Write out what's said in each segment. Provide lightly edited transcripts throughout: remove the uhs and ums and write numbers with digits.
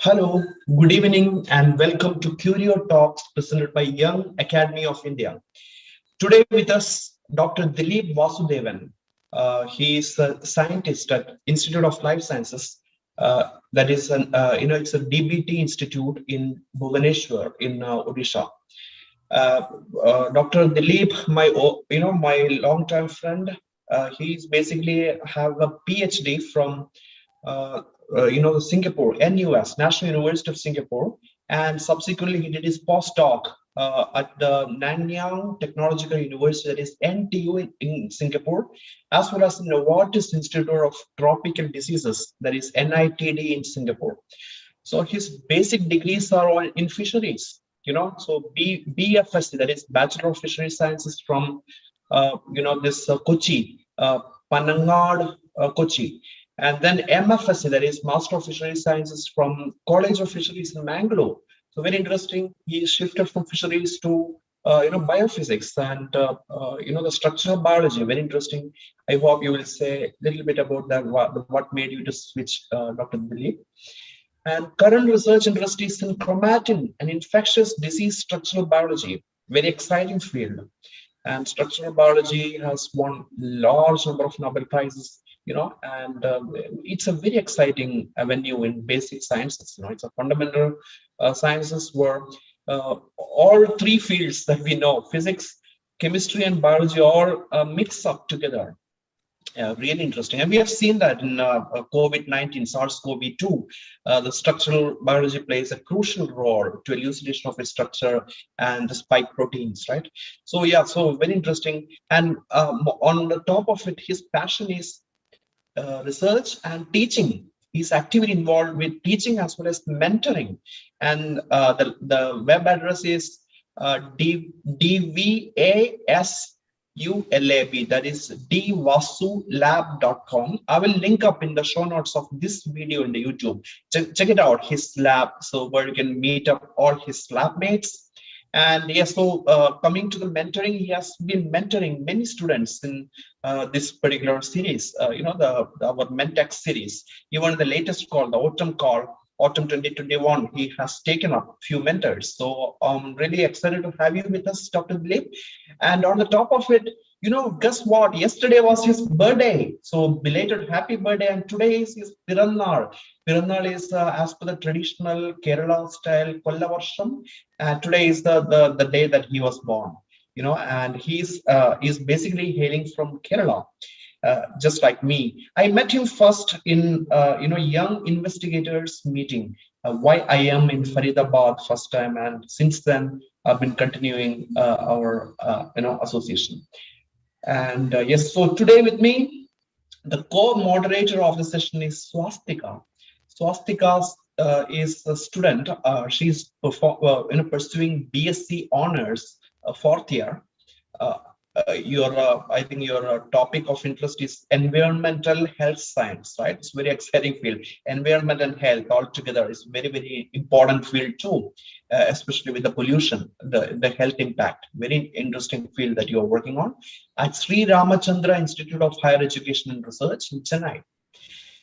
Hello, good evening, and welcome to Curio Talks presented by Young Academy of India. Today with us, Dr. Dileep Vasudevan. He is a scientist at Institute of Life Sciences. That is it's a DBT institute in Bhubaneswar in Odisha. Dr. Dileep, my long-term friend, he's basically have a PhD from uh, Singapore, NUS, National University of Singapore, and subsequently he did his postdoc at the Nanyang Technological University, that is NTU in Singapore, as well as in the Novartis Institute of Tropical Diseases, that is NITD in Singapore. So his basic degrees are all in fisheries, so BFSC, that is Bachelor of Fishery Sciences from, this Kochi, Panangad, Kochi. And then MFSC, that is Master of Fishery Sciences from College of Fisheries in Mangalore. So very interesting. He shifted from fisheries to biophysics and the structural biology. Very interesting. I hope you will say a little bit about that. What made you to switch, Dr. Dileep? And current research interest is in chromatin and infectious disease structural biology. Very exciting field. And structural biology has won large number of Nobel Prizes, and it's a very exciting avenue in basic sciences. It's a fundamental sciences where all three fields that we know, physics, chemistry, and biology, all mix up together. Really interesting. And we have seen that in COVID-19, SARS-CoV-2, the structural biology plays a crucial role to elucidation of its structure and the spike proteins, right? So yeah, so very interesting. And on the top of it, his passion is research and teaching. He's actively involved with teaching as well as mentoring. And the web address is DVASULAB, that is dvasulab.com. I will link up in the show notes of this video in the YouTube. Check it out, his lab, so where you can meet up all his lab mates. And yes, so coming to the mentoring, he has been mentoring many students in this particular series, our Mentex series. Even the latest call, the autumn call, autumn 2021, he has taken up a few mentors. So I'm really excited to have you with us, Dr. Dileep. And on the top of it, guess what? Yesterday was his birthday. So belated happy birthday. And today is his Pirannal. Pirannal is as per the traditional Kerala style Kollavarsham. And today is the day that he was born. And he's basically hailing from Kerala. Just like me. I met him first in young investigators meeting, why I am in Faridabad first time, and since then I've been continuing our association. And yes, so today with me, the co-moderator of the session is Swastika. Swastika is a student. She's pursuing BSc honors, fourth year. I think your topic of interest is environmental health science, right? It's very exciting field. Environment and health all together is very, very important field too, especially with the pollution, the health impact. Very interesting field that you're working on at Sri Ramachandra Institute of Higher Education and Research in Chennai.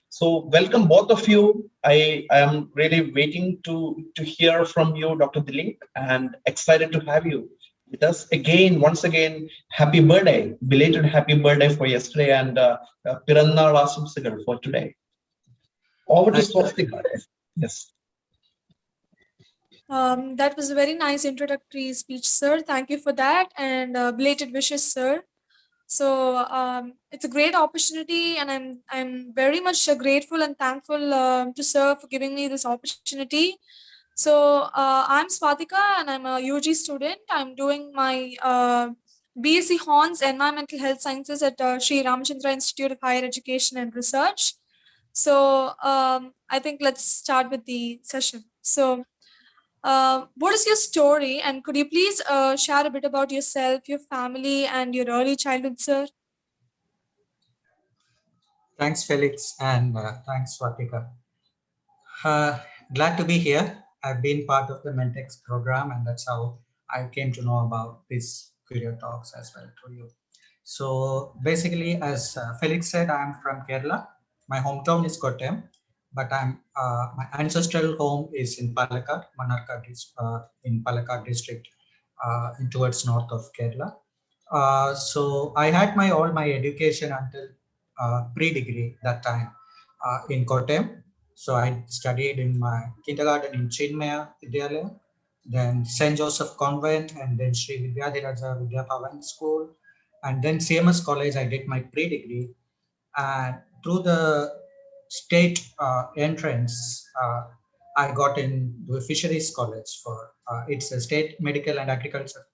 So welcome both of you. I am really waiting to hear from you, Dr. Dileep, and excited to have you with us again. Once again, happy birthday, belated happy birthday for yesterday, and Pirannal Asamsagal for today. Over to Swastika. Yes. That was a very nice introductory speech, sir. Thank you for that, and belated wishes, sir. So it's a great opportunity, and I'm very much grateful and thankful to sir for giving me this opportunity. So I'm Swatika, and I'm a UG student. I'm doing my BSc Hons Environmental Health Sciences at Sri Ramachandra Institute of Higher Education and Research. So I think let's start with the session. So what is your story, and could you please share a bit about yourself, your family, and your early childhood, sir? Thanks, Felix, and thanks, Swatika. Glad to be here. I've been part of the Mentex program, and that's how I came to know about these Curio talks as well to you. So basically, as Felix said, I'm from Kerala. My hometown is Kottayam. but my ancestral home is in Palakkad, in Palakkad district, towards north of Kerala. So I had all my education until pre-degree that time in Kottayam. So I studied in my kindergarten in Chinmaya Vidyalaya, then St. Joseph Convent, and then Sri Vidyadhiraja Vidya Bhavan School, and then CMS College. I did my pre-degree, and through the state entrance, I got into a fisheries college for it's a state medical and agriculture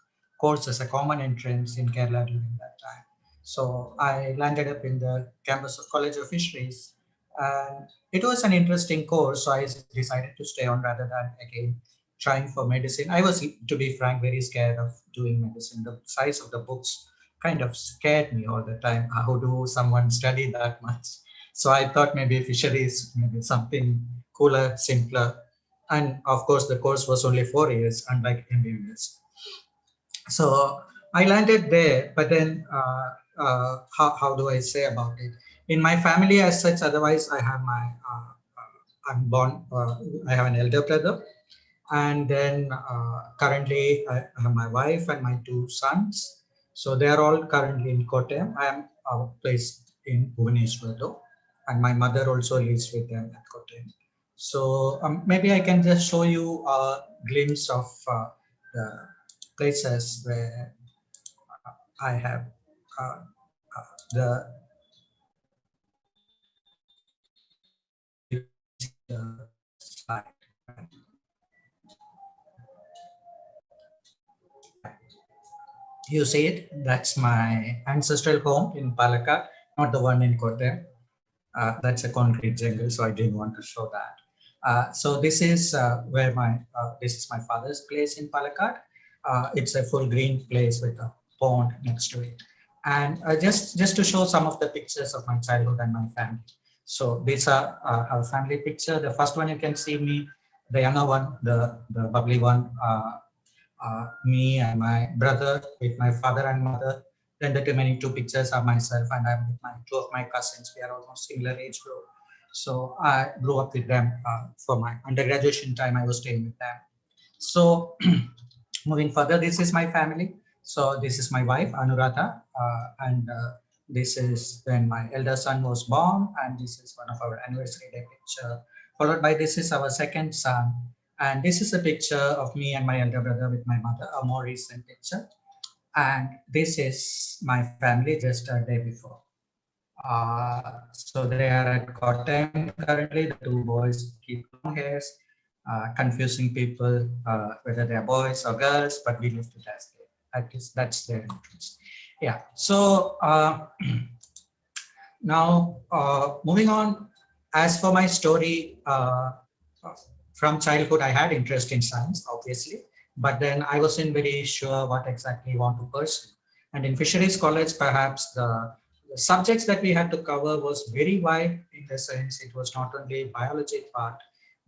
course as a common entrance in Kerala during that time. So I landed up in the campus of College of Fisheries, and it was an interesting course. So I decided to stay on rather than again trying for medicine. I was, to be frank, very scared of doing medicine. The size of the books kind of scared me all the time. How do someone study that much? So I thought maybe fisheries, maybe something cooler, simpler. And of course, the course was only 4 years, unlike MBBS. So I landed there, but then how do I say about it? In my family, as such, otherwise, I have I'm born, I have an elder brother, and then currently I have my wife and my two sons. So they are all currently in Kottayam. I am placed in Bhubaneswar though, and my mother also lives with them at Kottayam. So maybe I can just show you a glimpse of the places where I have the you can see the slide. Right? Yeah. You see it? That's my ancestral home in Palakkad, not the one in Kottayam. That's a concrete jungle, so I didn't want to show that. So this is where this is my father's place in Palakkad. It's a full green place with a pond next to it. And just to show some of the pictures of my childhood and my family. So these are our family picture. The first one you can see me, the younger one, the bubbly one. Me and my brother with my father and mother. Then the remaining two pictures are myself, and I'm with my two of my cousins. We are almost similar age group. So I grew up with them for my undergraduation time. I was staying with them. So moving further, this is my family. So this is my wife Anuradha, and this is when my elder son was born, and this is one of our anniversary day picture. Followed by this is our second son, and this is a picture of me and my elder brother with my mother, a more recent picture. And this is my family just a day before. So they are at Kottayam currently. The two boys keep long hairs, confusing people whether they are boys or girls, but we left it as they. At least that's their entrance. Yeah. So now moving on, as for my story, from childhood, I had interest in science, obviously, but then I wasn't very sure what exactly I want to pursue. And in fisheries college, perhaps the subjects that we had to cover was very wide in the sense it was not only biology part.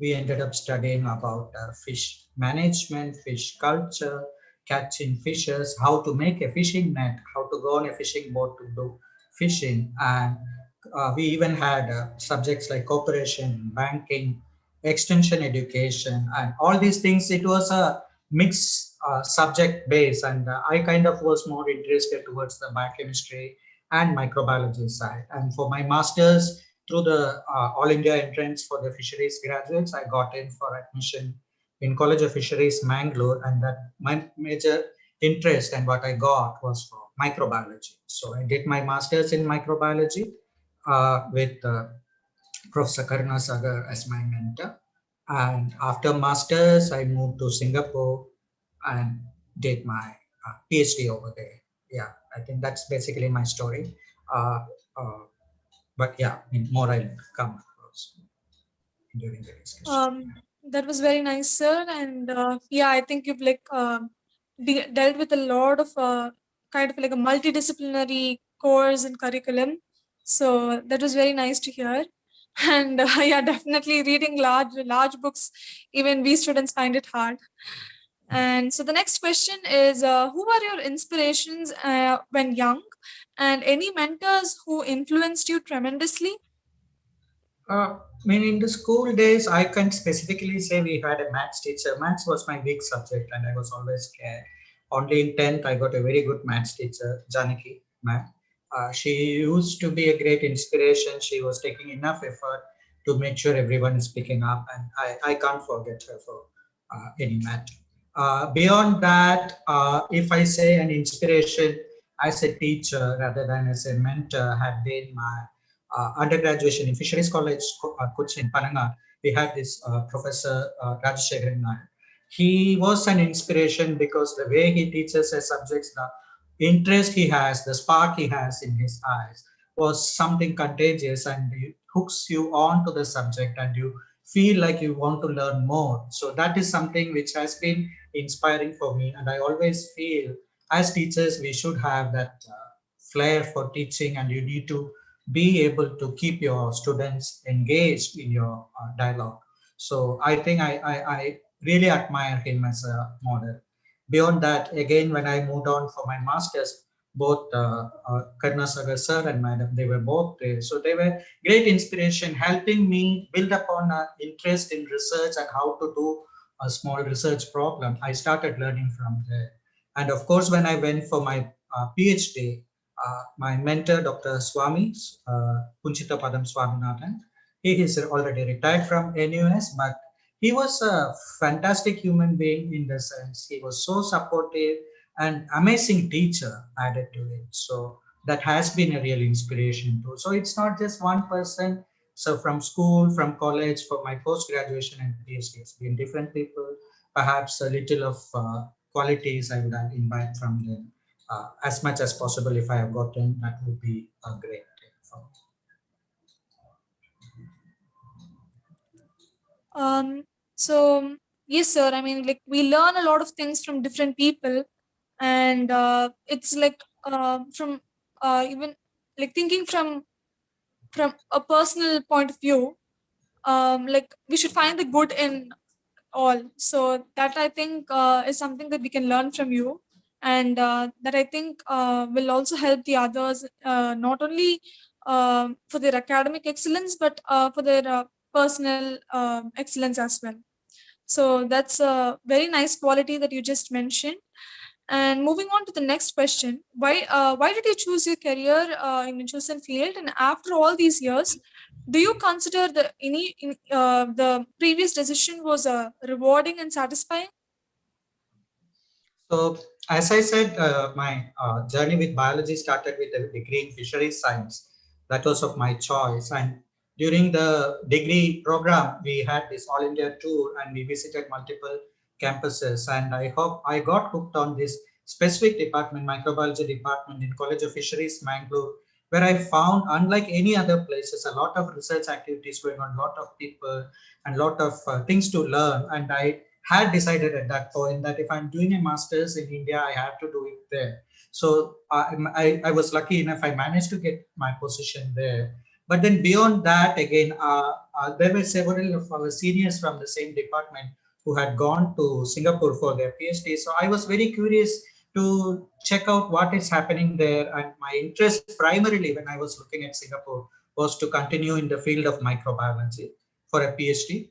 We ended up studying about fish management, fish culture, catching fishes, how to make a fishing net, how to go on a fishing boat to do fishing, and we even had subjects like cooperation, banking, extension education, and all these things. It was a mixed subject base, and I kind of was more interested towards the biochemistry and microbiology side. And for my masters, through the All India entrance for the fisheries graduates, I got in for admission in College of Fisheries, Mangalore, and that my major interest and what I got was for microbiology. So I did my masters in microbiology with Professor Karuna Sagar as my mentor. And after masters, I moved to Singapore and did my PhD over there. Yeah, I think that's basically my story. Uh, uh, but yeah, more I'll come across during the discussion. That was very nice, sir. And yeah, I think you've like dealt with a lot of kind of like a multidisciplinary course and curriculum. So that was very nice to hear. And yeah, definitely reading large books, even we students find it hard. And so the next question is, who were your inspirations when young, and any mentors who influenced you tremendously? I mean, in the school days, I can specifically say we had a maths teacher. Maths was my weak subject, and I was always scared. Only in 10th, I got a very good maths teacher, Janaki, ma'am. She used to be a great inspiration. She was taking enough effort to make sure everyone is picking up, and I can't forget her for any matter. Beyond that, if I say an inspiration as a teacher rather than as a mentor, had been my undergraduation in Fisheries College, Kochi in Pananga. We had this Professor Rajashekharan Nair. He was an inspiration because the way he teaches his subjects, the interest he has, the spark he has in his eyes was something contagious, and it hooks you on to the subject and you feel like you want to learn more. So that is something which has been inspiring for me, and I always feel as teachers we should have that flair for teaching, and you need to be able to keep your students engaged in your dialogue. So I think I really admire him as a model. Beyond that, again, when I moved on for my master's, both Karnasagar sir and madam, they were both there. So they were great inspiration, helping me build upon an interest in research and how to do a small research problem. I started learning from there. And of course, when I went for my PhD, my mentor, Dr. Swami, Punchita Padam Swaminathan, he is already retired from NUS, but he was a fantastic human being in the sense he was so supportive and amazing teacher added to it. So that has been a real inspiration too. So it's not just one person. So from school, from college, for my post graduation and PhD, it's been different people. Perhaps a little of qualities I would have imbibed from them as much as possible. If I have gotten, that would be a great thing for me. Um, so yes, sir. I mean, like we learn a lot of things from different people, and it's like from even like thinking from a personal point of view. Like we should find the good in all. So that I think is something that we can learn from you, and that I think will also help the others, not only for their academic excellence, but for their personal excellence as well. So that's a very nice quality that you just mentioned. And moving on to the next question, why did you choose your career in a chosen field? And after all these years, do you consider the previous decision was rewarding and satisfying? So, as I said, my journey with biology started with a degree in fisheries science. That was of my choice. And during the degree program, we had this all India tour and we visited multiple campuses. And I hope I got hooked on this specific department, microbiology department in College of Fisheries, Mangalore, where I found, unlike any other places, a lot of research activities going on, a lot of people, and a lot of things to learn. And I had decided at that point that if I'm doing a master's in India, I have to do it there. So I was lucky enough, I managed to get my position there. But then beyond that, again, there were several of our seniors from the same department who had gone to Singapore for their PhD. So I was very curious to check out what is happening there. And my interest primarily when I was looking at Singapore was to continue in the field of microbiology for a PhD.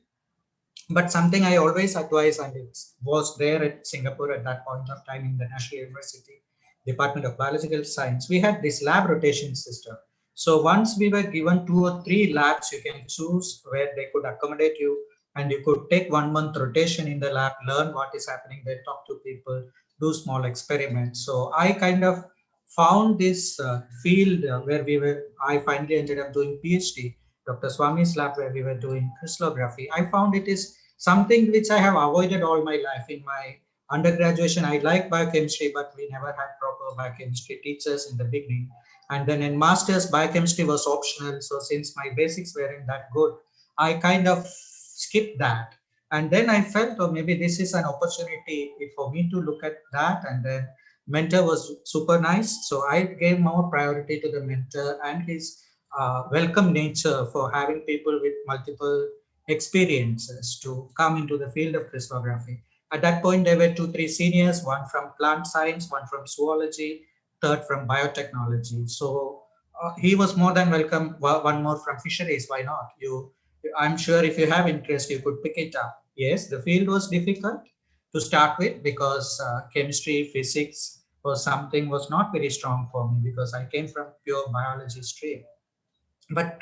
But something I always advise, and it was there at Singapore at that point of time in the National University Department of Biological Science, we had this lab rotation system. So once we were given 2 or 3 labs, you can choose where they could accommodate you, and you could take 1 month rotation in the lab, learn what is happening there, talk to people, do small experiments. So I kind of found this field where I finally ended up doing PhD, Dr. Swami's lab, where we were doing crystallography. I found it is something which I have avoided all my life. In my undergraduation, I liked biochemistry, but we never had proper biochemistry teachers in the beginning. And then in master's, biochemistry was optional. So since my basics weren't that good, I kind of skipped that. And then I felt, oh, maybe this is an opportunity for me to look at that. And then mentor was super nice. So I gave more priority to the mentor and his welcome nature for having people with multiple experiences to come into the field of crystallography. At that point, there were 2, 3 seniors, one from plant science, one from zoology, third from biotechnology. So he was more than welcome. One more from fisheries, why not? I'm sure if you have interest, you could pick it up. Yes, the field was difficult to start with because chemistry, physics was not very strong for me because I came from pure biology stream. But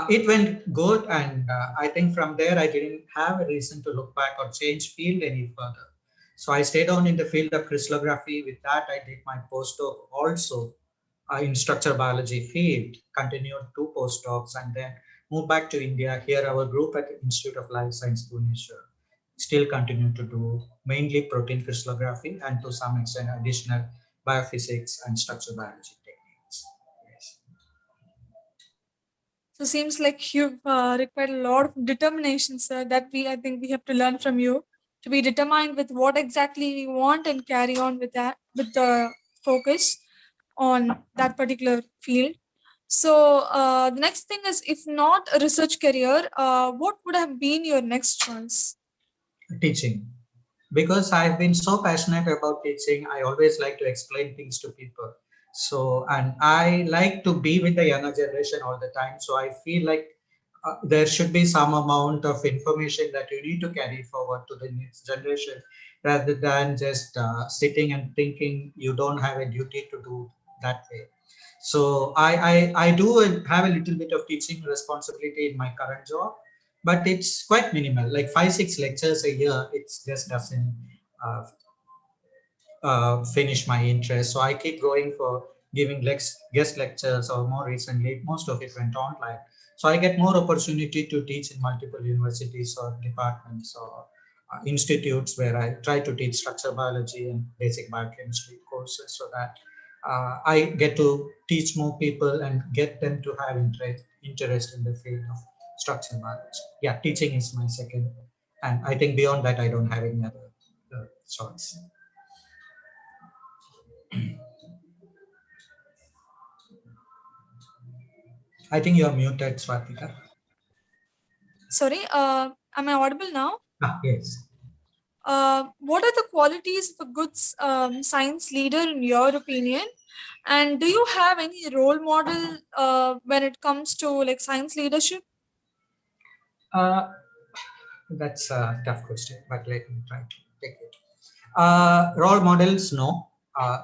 it went good, and I think from there I didn't have a reason to look back or change field any further. So I stayed on in the field of crystallography. With that, I did my postdoc also in structural biology field, continued two postdocs, and then moved back to India. Here, our group at the Institute of Life Science, Bhubaneswar, still continue to do mainly protein crystallography and to some extent additional biophysics and structural biology techniques. Yes. So seems like you've required a lot of determination, sir. That I think we have to learn from you to be determined with what exactly we want and carry on with that, with the focus on that particular field. So the next thing is, if not a research career, what would have been your next choice? Teaching. Because I've been so passionate about teaching, I always like to explain things to people. So, and I like to be with the younger generation all the time. So I feel like there should be some amount of information that you need to carry forward to the next generation rather than just sitting and thinking you don't have a duty to do that way. So I do have a little bit of teaching responsibility in my current job, but it's quite minimal, like 5-6 lectures a year. It just doesn't uh, finish my interest. So I keep going for giving guest lectures, or more recently, most of it went online. So I get more opportunity to teach in multiple universities or departments or institutes where I try to teach structural biology and basic biochemistry courses so that I get to teach more people and get them to have interest in the field of structural biology. Yeah, teaching is my second. And I think beyond that, I don't have any other choice. I think you're muted, Swatika. Sorry, am I audible now? Yes. What are the qualities of a good science leader in your opinion? And do you have any role model when it comes to like science leadership? Uh, that's a tough question, but let me try to take it. Role models, no,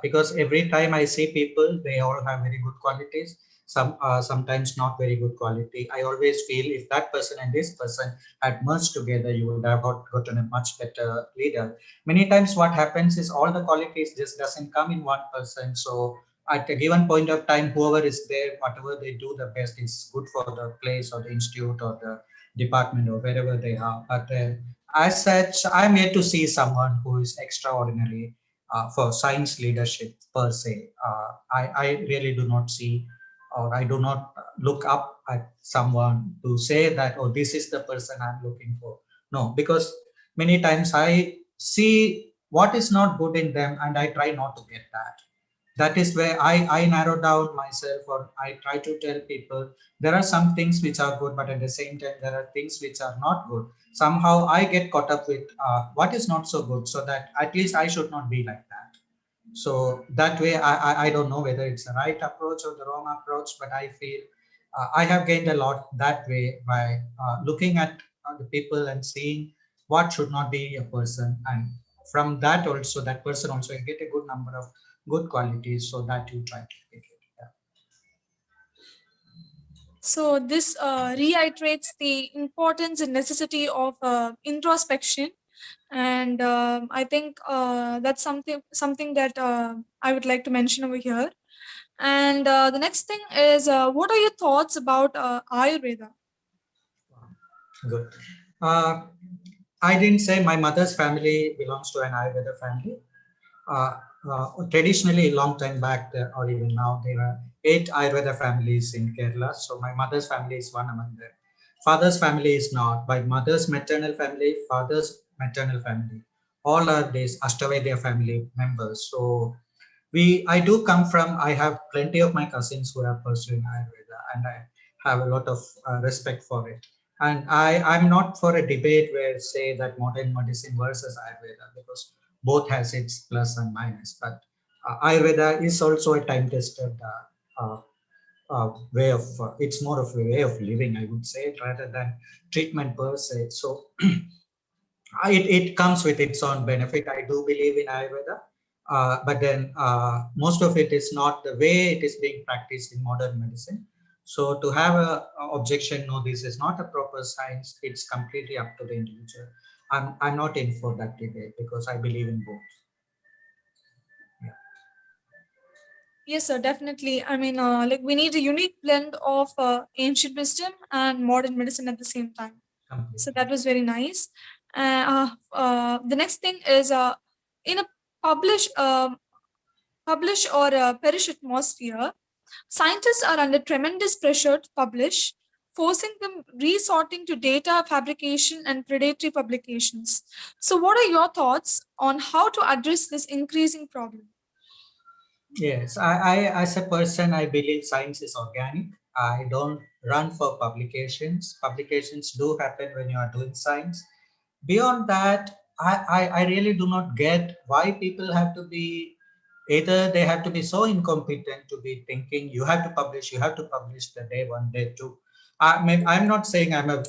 because every time I see people, they all have very good qualities. Sometimes not very good quality. I always feel if that person and this person had merged together, you would have gotten a much better leader. Many times, what happens is all the qualities just doesn't come in one person. So at a given point of time, whoever is there, whatever they do, the best is good for the place or the institute or the department or wherever they are. But as such, I'm yet to see someone who is extraordinary for science leadership per se. I really do not see, or I do not look up at someone to say that, oh, this is the person I'm looking for. No, because many times I see what is not good in them and I try not to get that. That is where I narrow down myself, or I try to tell people there are some things which are good, but at the same time, there are things which are not good. Somehow I get caught up with what is not so good, so that at least I should not be like that. So that way, I don't know whether it's the right approach or the wrong approach, but I feel I have gained a lot that way by looking at the people and seeing what should not be a person, and from that also, that person also you get a good number of good qualities, so that you try to pick it. Yeah. So this reiterates the importance and necessity of introspection, and I think that's something that I would like to mention over here. And the next thing is, what are your thoughts about Ayurveda? Good. Uh, I didn't say my mother's family belongs to an Ayurveda family. Traditionally, long time back, or even now, there are 8 Ayurveda families in Kerala. So my mother's family is one among them. Father's family is not. My mother's maternal family, father's maternal family, all are these Ashtavedya family members. So I do come from. I have plenty of my cousins who are pursuing Ayurveda, and I have a lot of respect for it. And I'm not for a debate where say that modern medicine versus Ayurveda, because both has its plus and minus. But Ayurveda is also a time tested way of, it's more of a way of living, I would say, rather than treatment per se. So it comes with its own benefit. I do believe in Ayurveda, but then most of it is not the way it is being practiced in modern medicine. So to have a objection, no, this is not a proper science, it's completely up to the individual. I'm not in for that debate because I believe in both. Yeah. Yes, sir, definitely. I mean, like we need a unique blend of ancient wisdom and modern medicine at the same time. So Completely. that was very nice. The next thing is in a publish, publish or perish atmosphere, scientists are under tremendous pressure to publish, forcing them resorting to data fabrication and predatory publications. So, what are your thoughts on how to address this increasing problem? Yes, as a person, I believe science is organic. I don't run for publications. Publications do happen when you are doing science. Beyond that, I really do not get why people have to be, either they have to be so incompetent to be thinking you have to publish the day one, day two. I'm not saying I'm a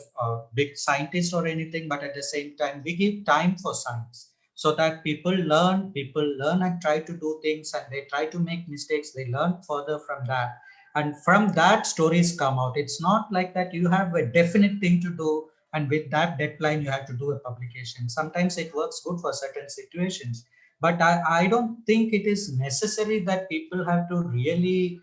big scientist or anything, but at the same time, we give time for science so that people learn and try to do things, and they try to make mistakes, they learn further from that, and from that stories come out. It's not like that you have a definite thing to do and with that deadline you have to do a publication. Sometimes it works good for certain situations, but I don't think it is necessary that people have to really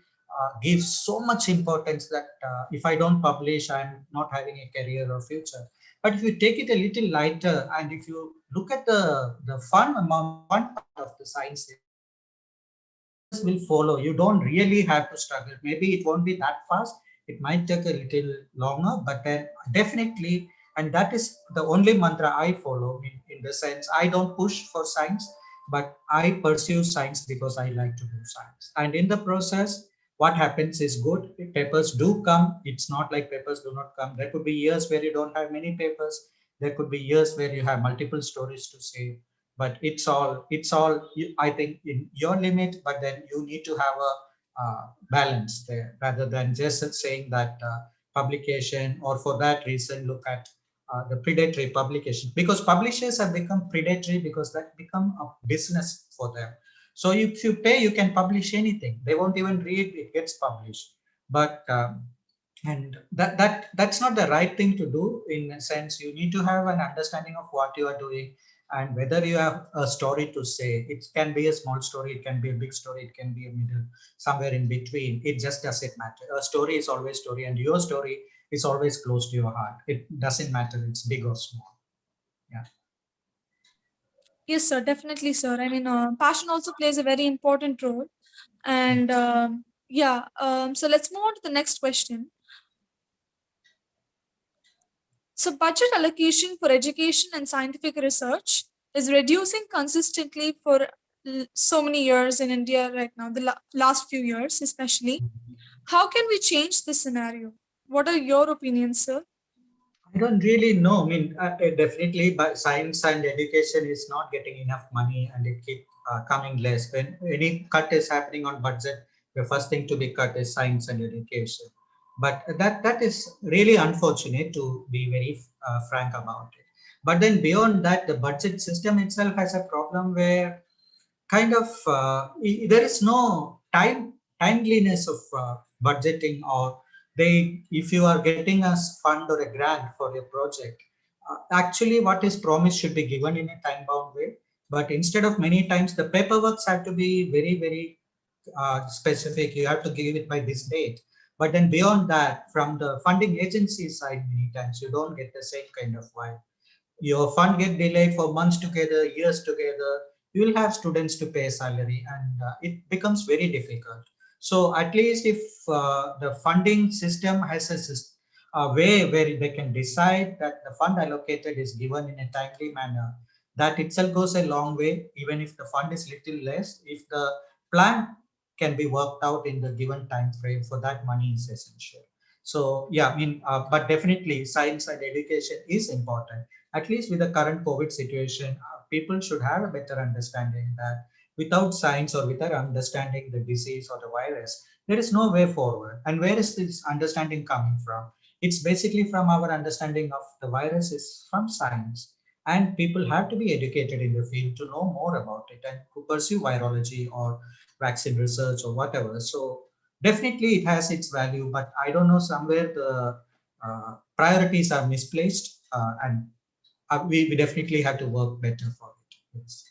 give so much importance that if I don't publish, I'm not having a career or future. But if you take it a little lighter, and if you look at the fun part of the science is answers will follow. You don't really have to struggle. Maybe it won't be that fast. It might take a little longer, but then definitely, and that is the only mantra I follow in the sense I don't push for science, but I pursue science because I like to do science. And in the process, what happens is good. Papers do come. It's not like papers do not come. There could be years where you don't have many papers. There could be years where you have multiple stories to say, but it's all I think in your limit, but then you need to have a balance there rather than just saying that publication, or for that reason look at the predatory publication, because publishers have become predatory because that become a business for them. So if you pay, you can publish anything, they won't even read, it gets published. But and that's not the right thing to do. In a sense, you need to have an understanding of what you are doing and whether you have a story to say. It can be a small story, it can be a big story, it can be a middle, somewhere in between. It just doesn't matter. A story is always story, and your story is always close to your heart. It doesn't matter it's big or small. Yeah. Yes, sir, definitely, sir. I mean, passion also plays a very important role. And yeah, so let's move on to the next question. So, budget allocation for education and scientific research is reducing consistently for so many years in India right now, the last few years especially. How can we change this scenario? What are your opinions, sir? I don't really know. I mean, definitely, but science and education is not getting enough money, and it keep coming less. When any cut is happening on budget, the first thing to be cut is science and education. But that is really unfortunate, to be very frank about it. But then beyond that, the budget system itself has a problem where kind of there is no timeliness of budgeting, or they, if you are getting a fund or a grant for your project, actually what is promised should be given in a time bound way. But instead of, many times the paperwork have to be very specific. You have to give it by this date, but then beyond that, from the funding agency side, many times you don't get the same kind of vibe. Your fund get delayed for months together, years together. You will have students to pay salary, and it becomes very difficult. So at least if the funding system has a way where they can decide that the fund allocated is given in a timely manner, that itself goes a long way. Even if the fund is little less, if the plan can be worked out in the given time frame, for that money is essential. So yeah, I mean, but definitely science and education is important. At least with the current COVID situation, people should have a better understanding that Without science or without understanding the disease or the virus, there is no way forward. And where is this understanding coming from? It's basically from our understanding of the virus is from science. And people have to be educated in the field to know more about it and to pursue virology or vaccine research or whatever. So definitely it has its value, but I don't know, somewhere the priorities are misplaced, and we definitely have to work better for it. Yes.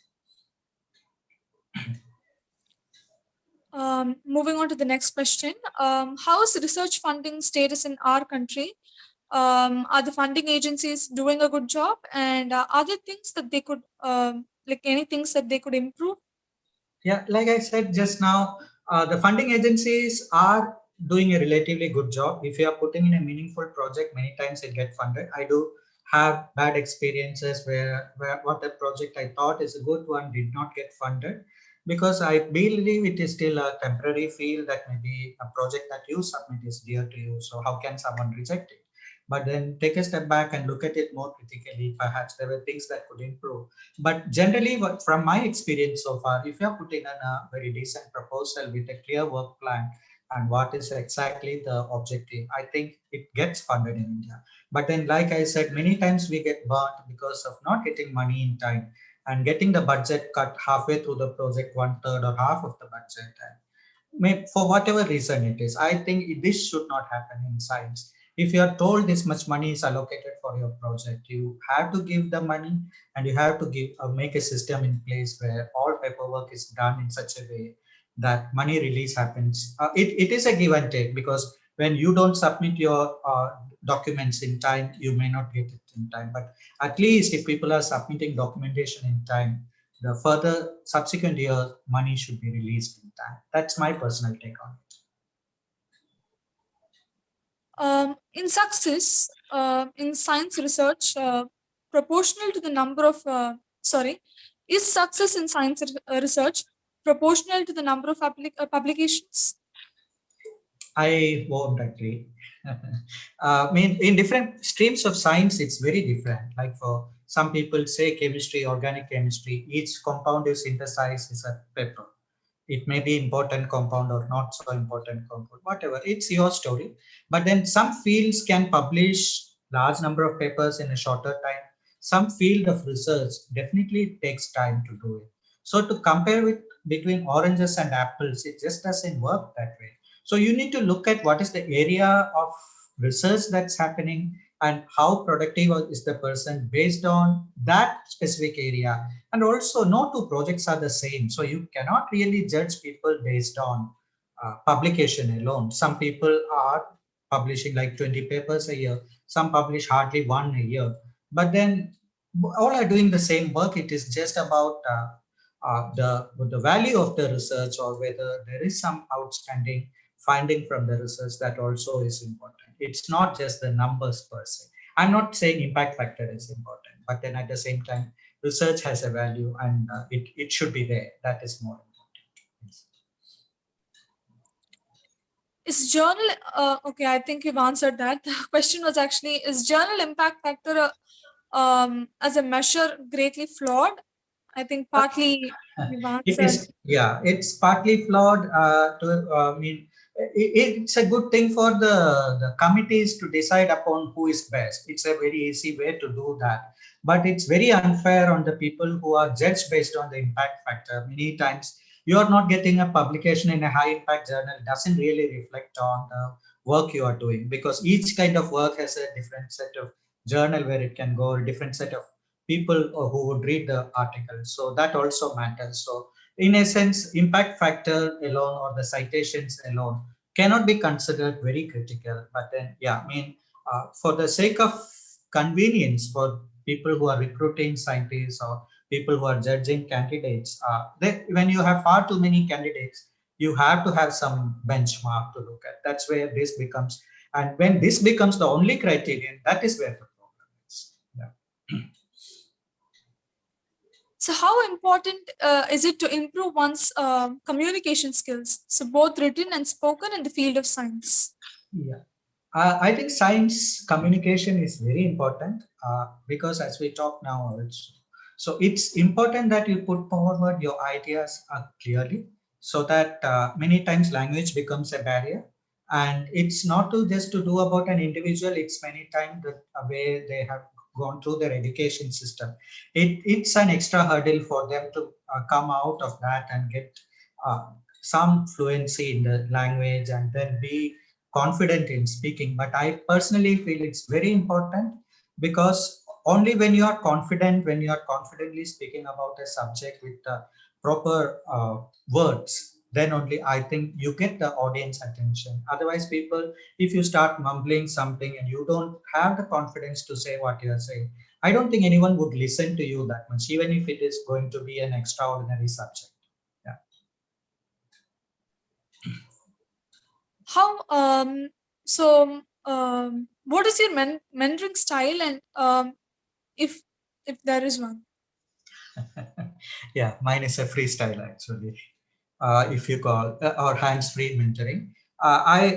Moving on to the next question. How is research funding status in our country? Are the funding agencies doing a good job? And are there things that they could, like any things that they could improve? Yeah, like I said just now, the funding agencies are doing a relatively good job. If you are putting in a meaningful project, many times it get funded. I do have bad experiences where what the project I thought is a good one did not get funded, because I believe it is still a temporary field, that maybe a project that you submit is dear to you. So how can someone reject it? But then take a step back and look at it more critically. Perhaps there were things that could improve, but generally, from my experience so far, if you're putting in a very decent proposal with a clear work plan and what is exactly the objective, I think it gets funded in India. But then, like I said, many times we get burnt because of not getting money in time and getting the budget cut halfway through the project, one third or half of the budget. And for whatever reason it is, I think this should not happen in science. If you are told this much money is allocated for your project, you have to give the money, and you have to give make a system in place where all paperwork is done in such a way that money release happens. It is a give and take, because when you don't submit your documents in time, you may not get it in time. But at least if people are submitting documentation in time, the further subsequent year money should be released in time. That's my personal take on it. In success, in science research, proportional to the number of, is success in science research proportional to the number of publications? I won't agree. I mean, in different streams of science, it's very different. Like for some people say chemistry, organic chemistry, each compound is synthesized is a paper. It may be important compound or not so important compound, whatever, it's your story. But then some fields can publish large number of papers in a shorter time. Some field of research definitely takes time to do it. So to compare with between oranges and apples, it just doesn't work that way. So you need to look at what is the area of research that's happening, and how productive is the person based on that specific area. And also, no two projects are the same, so you cannot really judge people based on publication alone. Some people are publishing like 20 papers a year, some publish hardly one a year, but then all are doing the same work. It is just about the value of the research, or whether there is some outstanding finding from the research. That also is important. It's not just the numbers per se. I'm not saying impact factor is important, but then at the same time, research has a value, and it should be there. That is more important. Yes. Is journal, okay, I think you've answered that. The question was actually, is journal impact factor as a measure greatly flawed? I think partly you've It answered. is, yeah, it's partly flawed. I mean, it's a good thing for the committees to decide upon who is best. It's a very easy way to do that. But it's very unfair on the people who are judged based on the impact factor. Many times you are not getting a publication in a high impact journal, doesn't really reflect on the work you are doing, because each kind of work has a different set of journal where it can go, a different set of people who would read the article. So that also matters. So in a sense, impact factor alone or the citations alone cannot be considered very critical. But then, yeah, I mean, for the sake of convenience for people who are recruiting scientists or people who are judging candidates, when you have far too many candidates, you have to have some benchmark to look at. That's where this becomes, and when this becomes the only criterion, that is where the problem is. Yeah. So, how important is it to improve one's communication skills? So, both written and spoken in the field of science. Yeah. I think science communication is very important, because as we talk now, So it's important that you put forward your ideas clearly, so that many times language becomes a barrier. And it's not to just to do about an individual, it's many times the way they have gone through their education system. It's an extra hurdle for them to come out of that and get uh, some fluency in the language and then be confident in speaking. But I personally feel it's very important, because only when you are confident, when you are confidently speaking about a subject with the proper words, then only I think you get the audience attention. Otherwise, people, if you start mumbling something and you don't have the confidence to say what you are saying, I don't think anyone would listen to you that much, even if it is going to be an extraordinary subject. Yeah. How what is your mentoring style, and if there is one? Yeah, mine is a freestyle actually. If you call or hands-free mentoring.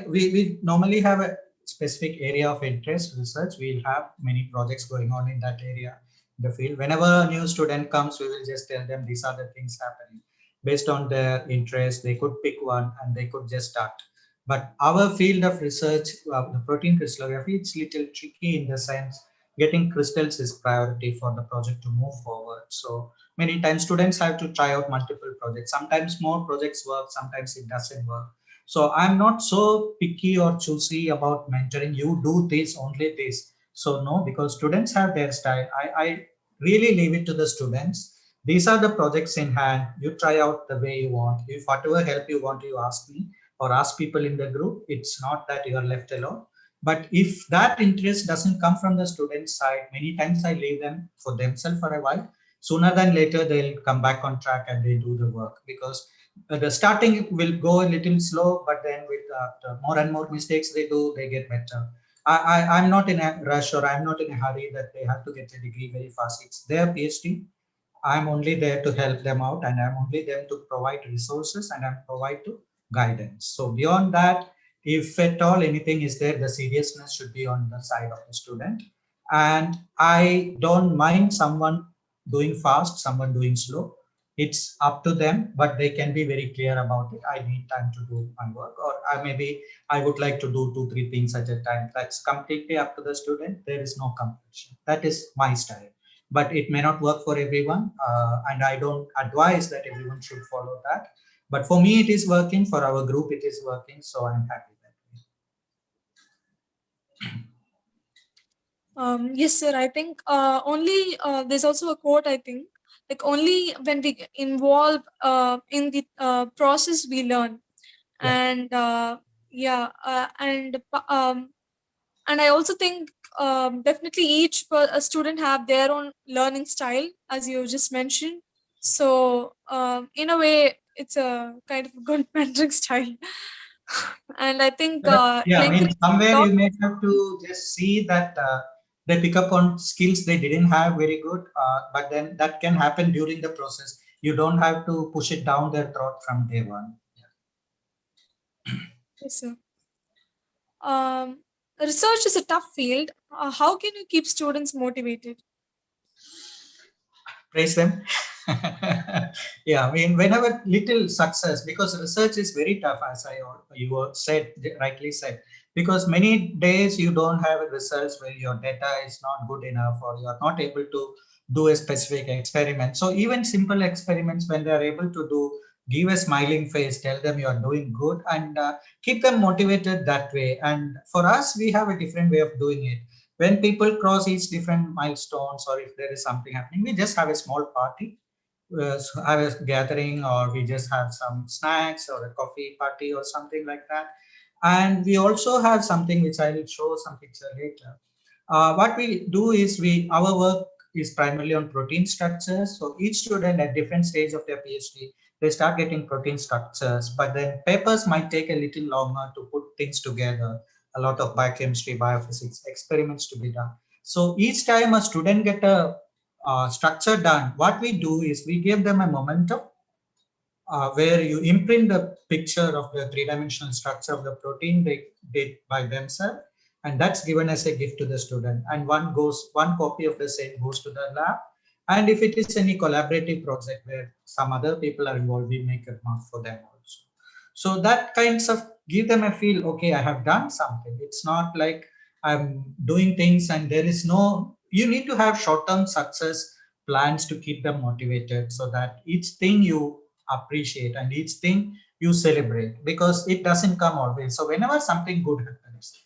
We normally have a specific area of interest research. We'll have many projects going on in that area, the field. Whenever a new student comes, we will just tell them these are the things happening. Based on their interest, they could pick one and they could just start. But our field of research, the protein crystallography, it's little tricky in the sense getting crystals is priority for the project to move forward. So many times students have to try out multiple projects. Sometimes more projects work, sometimes it doesn't work. So I'm not so picky or choosy about mentoring. You do this, only this. So no, because students have their style. I really leave it to the students. These are the projects in hand. You try out the way you want. If whatever help you want, you ask me or ask people in the group. It's not that you are left alone. But if that interest doesn't come from the student side, many times I leave them for themselves for a while. Sooner than later they'll come back on track and they do the work, because the starting will go a little slow, but then with the more and more mistakes they do, they get better. I'm not in a rush, or I'm not in a hurry that they have to get a degree very fast. It's their PhD. I'm only there to help them out, and I'm only there to provide resources, and I'm provide to guidance. So beyond that, if at all anything is there, the seriousness should be on the side of the student. And I don't mind someone doing fast, someone doing slow. It's up to them, but they can be very clear about it. I need time to do my work, or maybe I would like to do 2 3 things at a time. That's completely up to the student. There is no compulsion. That is my style, but it may not work for everyone, and I don't advise that everyone should follow that. But for me, it is working. For our group, it is working. So I'm happy that way. Yes, sir. I think only there's also a quote. I think like only when we get involve in the process we learn, Yeah. and and I also think definitely a student have their own learning style, as you just mentioned. So in a way, it's a kind of a good mentoring style, and I think Yeah, I mean, encouraging somewhere talk. you may have to just see that they pick up on skills they didn't have very good, but then that can happen during the process. You don't have to push it down their throat from day one. Yes, sir. Um, Research is a tough field. How can you keep students motivated? Praise them. Yeah, I mean, whenever little success, because research is very tough, as you were said, rightly said, because many days you don't have results where your data is not good enough, or you are not able to do a specific experiment. So even simple experiments, when they are able to do, give a smiling face, tell them you are doing good, and keep them motivated that way. And for us, we have a different way of doing it. When people cross each different milestones, or if there is something happening, we just have a small party, have a gathering, or we just have some snacks or a coffee party or something like that. And we also have something which I will show some picture later. What we do is our work is primarily on protein structures. So each student at different stage of their PhD, they start getting protein structures, but then papers might take a little longer to put things together. A lot of biochemistry, biophysics experiments to be done. So each time a student get a structure done, what we do is we give them a momentum where you imprint the picture of the three-dimensional structure of the protein they did by themselves, and that's given as a gift to the student. And one copy of the same goes to the lab, And if it is any collaborative project where some other people are involved, we make a mark for them also. So that kinds of give them a feel, okay, I have done something. It's not like I'm doing things and there is no, you need to have short-term success plans to keep them motivated, so that each thing you appreciate and each thing you celebrate, because it doesn't come always. So whenever something good happens,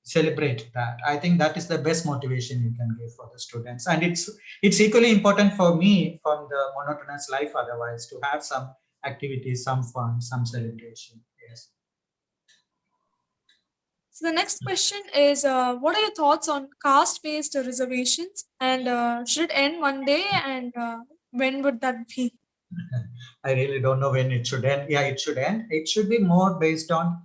celebrate that. I think that is the best motivation you can give for the students. And it's equally important for me from the monotonous life otherwise to have some activities, some fun, some celebration. Yes. So the next question is, what are your thoughts on caste-based reservations, and should it end one day, and when would that be? I really don't know when it should end. Yeah, it should end. It should be more based on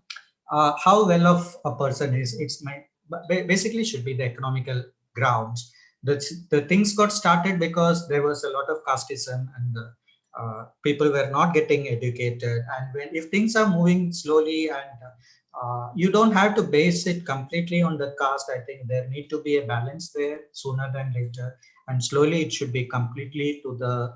how well of a person is. It's my basically should be the economical grounds. The things got started because there was a lot of casteism and people were not getting educated. And when if things are moving slowly and you don't have to base it completely on the caste, I think there need to be a balance there sooner than later. And slowly it should be completely to the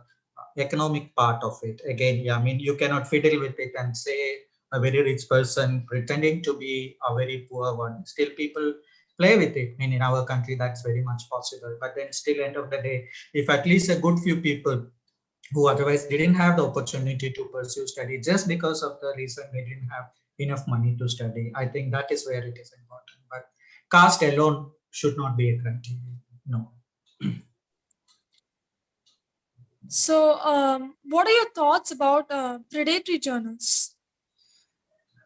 economic part of it. Again, yeah, I mean, you cannot fiddle with it and say a very rich person pretending to be a very poor one. Still, people play with it. I mean, in our country, that's very much possible. But then, still, end of the day, if at least a good few people who otherwise didn't have the opportunity to pursue study just because of the reason they didn't have enough money to study, I think that is where it is important. But caste alone should not be a criteria. No. So, what are your thoughts about predatory journals?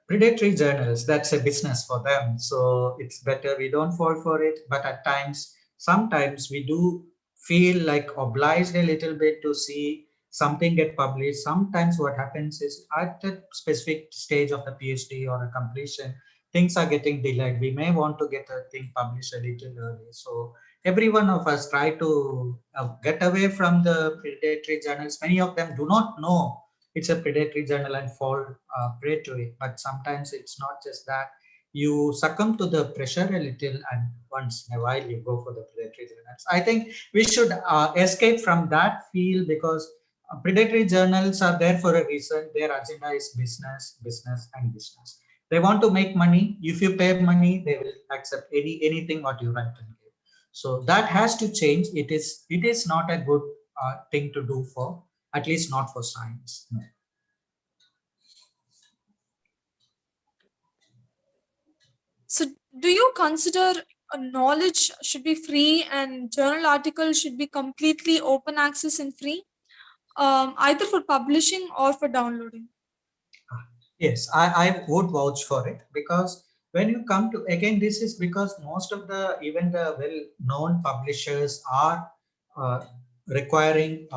Predatory journals, that's a business for them. So it's better we don't fall for it. But at times, sometimes we do feel like obliged a little bit to see something get published. Sometimes what happens is at a specific stage of the PhD or a completion, things are getting delayed. We may want to get a thing published a little early. So every one of us try to get away from the predatory journals. Many of them do not know it's a predatory journal and fall prey to it. But sometimes it's not just that. You succumb to the pressure a little, and once in a while you go for the predatory journals. I think we should escape from that field, because predatory journals are there for a reason. Their agenda is business, business, and business. They want to make money. If you pay money, they will accept anything what you write and give. So that has to change. It is not a good thing to do for, at least not for science. No. So, do you consider knowledge should be free and journal articles should be completely open access and free, either for publishing or for downloading? Yes, I would vouch for it, because when you come to, again, this is because most of the, even the well-known publishers are uh, requiring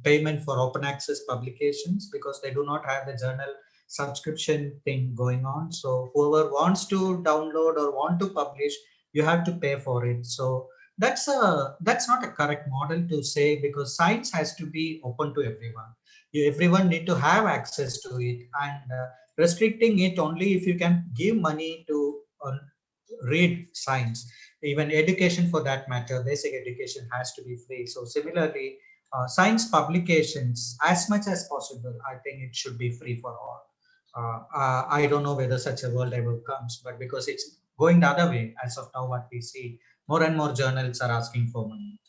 payment for open access publications, because they do not have the journal subscription thing going on. So whoever wants to download or want to publish, you have to pay for it. So that's not a correct model to say, because science has to be open to everyone. Everyone need to have access to it, and restricting it only if you can give money to read science, even education for that matter, basic education has to be free. So similarly, science publications, as much as possible, I think it should be free for all. I don't know whether such a world ever comes, but because it's going the other way as of now, what we see, more and more journals are asking for money.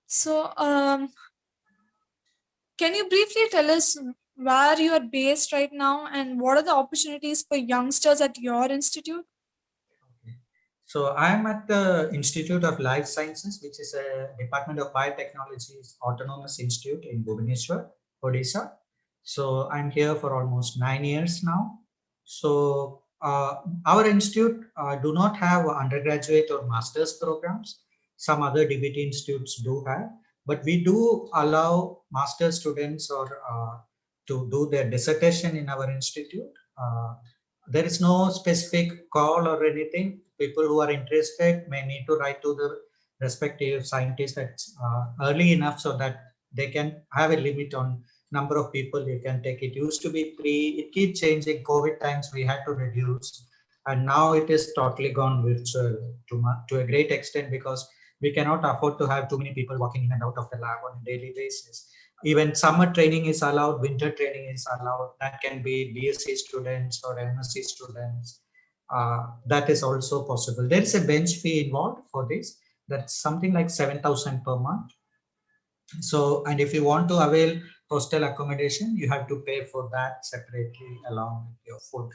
So, can you briefly tell us where you are based right now and what are the opportunities for youngsters at your institute? So I am at the Institute of Life Sciences, which is a Department of Biotechnology's Autonomous Institute in Bhubaneswar, Odisha. So I'm here for almost 9 years now. So our institute do not have undergraduate or master's programs. Some other DBT institutes do have, but we do allow master students or to do their dissertation in our institute. There is no specific call or anything. People who are interested may need to write to the respective scientists at, early enough, so that they can have a limit on number of people you can take. It used to be 3, it keeps changing. COVID times we had to reduce, and now it is totally gone virtual to a great extent, because we cannot afford to have too many people walking in and out of the lab on a daily basis. Even summer training is allowed, winter training is allowed. That can be BSc students or MSc students. That is also possible. There is a bench fee involved for this. That's something like 7,000 per month. So, and if you want to avail hostel accommodation, you have to pay for that separately along with your food.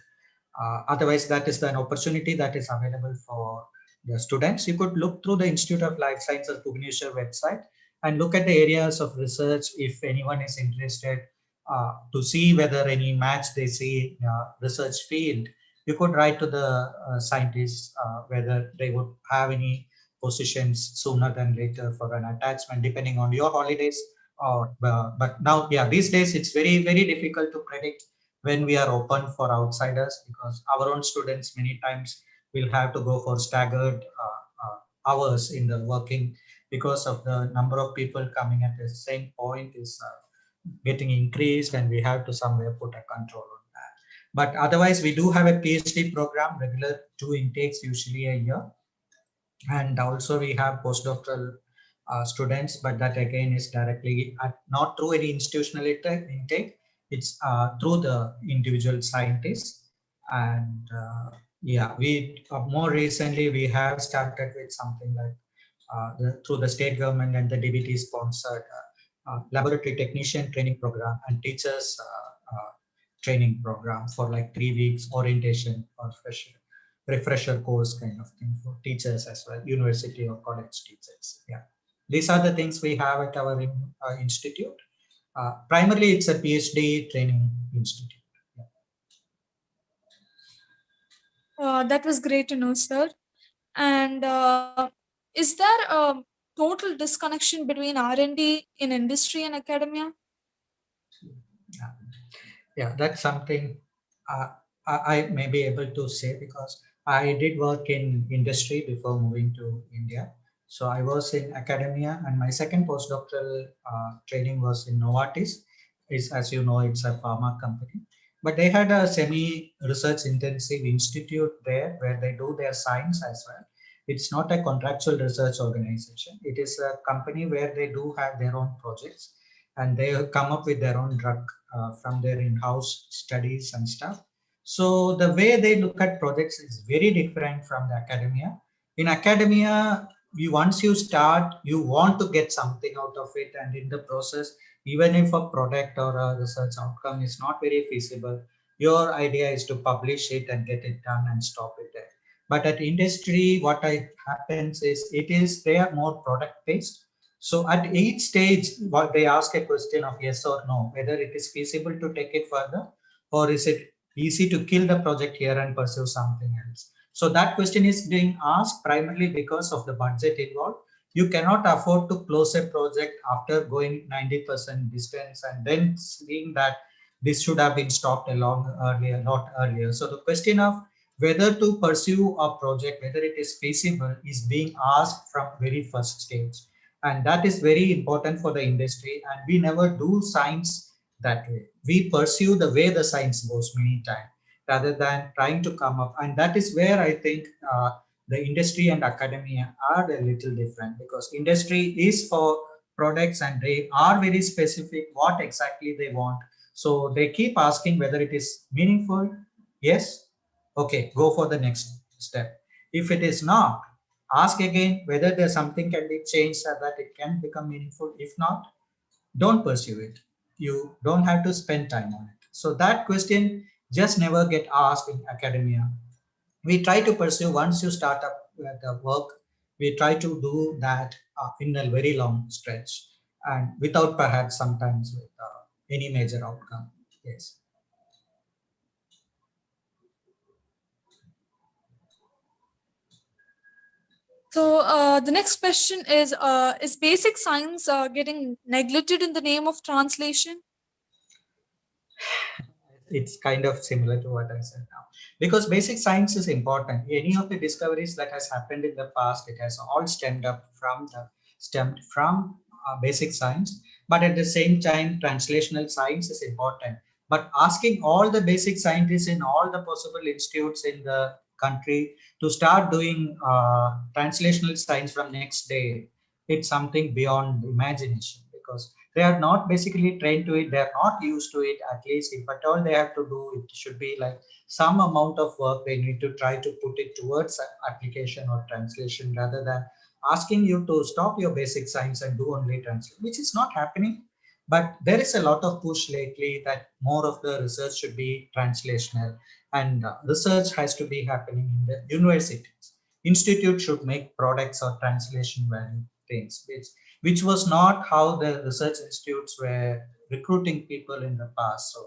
Otherwise, that is an opportunity that is available for the students. You could look through the Institute of Life Sciences Bhubaneswar website and look at the areas of research if anyone is interested, to see whether any match they see in research field. You could write to the scientists whether they would have any positions sooner than later for an attachment, depending on your holidays. Or but now, yeah, these days it's very difficult to predict when we are open for outsiders, because our own students many times will have to go for staggered hours in the working, because of the number of people coming at the same point is getting increased, and we have to somewhere put a control on that. But otherwise, we do have a PhD program, regular 2 intakes usually a year, and also we have postdoctoral students, but that again is directly not through any institutional intake. It's through the individual scientists. And yeah, we more recently we have started with something like through the state government and the DBT sponsored laboratory technician training program and teachers training program for like 3 weeks orientation or refresher course kind of thing for teachers as well, university or college teachers. Yeah, these are the things we have at our institute. Primarily, it's a PhD training institute. That was great to know, sir. And is there a total disconnection between R&D in industry and academia? Yeah, that's something uh, I may be able to say, because I did work in industry before moving to India. So I was in academia, and my second postdoctoral training was in Novartis. Is, as you know, it's a pharma company, but they had a semi-research intensive institute there where they do their science as well. It's not a contractual research organization. It is a company where they do have their own projects, and they come up with their own drug from their in-house studies and stuff. So the way they look at projects is very different from the academia. In academia, once you start, you want to get something out of it, and in the process, even if a product or a research outcome is not very feasible, your idea is to publish it and get it done and stop it there. But at industry, what happens is they are more product based. So at each stage, what they ask a question of yes or no, whether it is feasible to take it further, or is it easy to kill the project here and pursue something else. So that question is being asked primarily because of the budget involved. You cannot afford to close a project after going 90% distance and then seeing that this should have been stopped a lot earlier. So the question of whether to pursue a project, whether it is feasible, is being asked from very first stage. And that is very important for the industry. And we never do science that way. We pursue the way the science goes many times rather than trying to come up. And that is where I think the industry and academia are a little different, because industry is for products and they are very specific what exactly they want. So they keep asking whether it is meaningful. Yes. Okay, go for the next step. If it is not, ask again whether there's something can be changed so that it can become meaningful. If not, don't pursue it. You don't have to spend time on it. So that question just never get asked in academia. We try to pursue, once you start up the work, we try to do that in a very long stretch and without perhaps sometimes with any major outcome. Yes. So the next question is basic science getting neglected in the name of translation? It's kind of similar to what I said now, because basic science is important. Any of the discoveries that has happened in the past, it has all stemmed from basic science. But at the same time, translational science is important. But asking all the basic scientists in all the possible institutes in the country to start doing translational science from next day, it's something beyond imagination, because they are not basically trained to it. They are not used to it. At least if at all they have to do, it should be like some amount of work they need to try to put it towards application or translation, rather than asking you to stop your basic science and do only translation, which is not happening. But there is a lot of push lately that more of the research should be translational, and research has to be happening in the universities. Institute should make products or translation value things, which was not how the research institutes were recruiting people in the past. So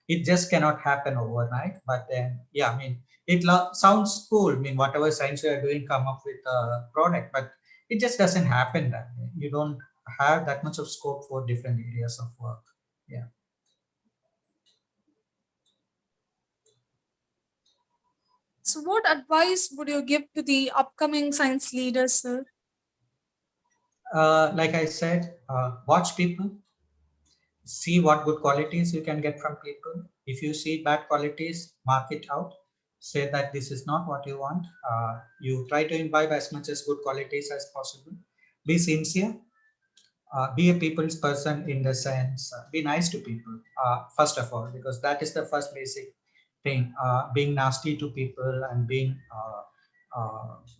it just cannot happen overnight. But then, yeah, I mean, it sounds cool. I mean, whatever science we are doing, come up with a product, but it just doesn't happen that way. You don't have that much of scope for different areas of work. Yeah. So, what advice would you give to the upcoming science leaders, sir? Like I said, watch people, see what good qualities you can get from people. If you see bad qualities, mark it out. Say that this is not what you want. You try to imbibe as much as good qualities as possible. Be sincere. Be a people's person, in the sense, be nice to people, first of all, because that is the first basic thing. Being nasty to people and being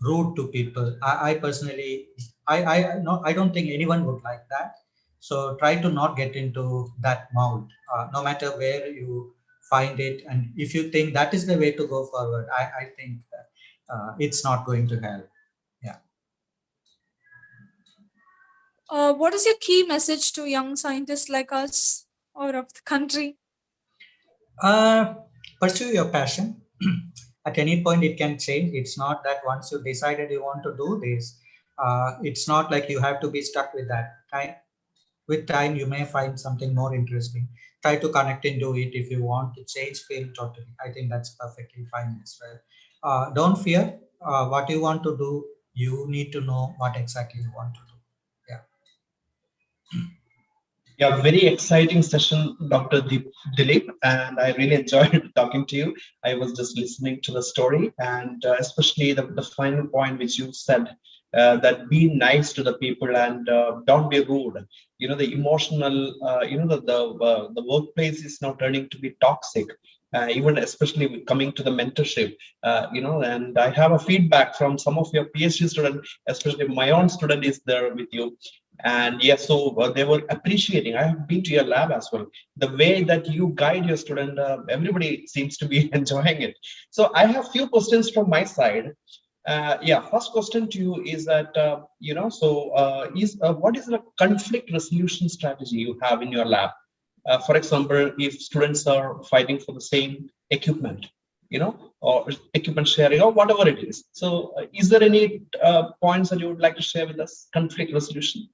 rude to people, I personally, I don't think anyone would like that. So try to not get into that mold, no matter where you find it. And if you think that is the way to go forward, I think that, it's not going to help. Yeah. What is your key message to young scientists like us or of the country? Pursue your passion. At any point, it can change. It's not that once you decided you want to do this, it's not like you have to be stuck with that. With time, you may find something more interesting. Try to connect into it. If you want to change field totally, I think that's perfectly fine as well. Don't fear what you want to do. You need to know what exactly you want to do. Yeah. Yeah, very exciting session, Dr. Dileep, and I really enjoyed talking to you. I was just listening to the story, and especially the final point which you said, that be nice to the people and don't be rude. You know, the emotional, the workplace is now turning to be toxic. Even especially coming to the mentorship, and I have a feedback from some of your PhD students, especially my own student is there with you. And yes, so they were appreciating. I have been to your lab as well. The way that you guide your student, everybody seems to be enjoying it. So I have few questions from my side. Yeah, first question to you is that what is the conflict resolution strategy you have in your lab? For example, if students are fighting for the same equipment, or equipment sharing, or whatever it is. So, is there any points that you would like to share with us? Conflict resolution.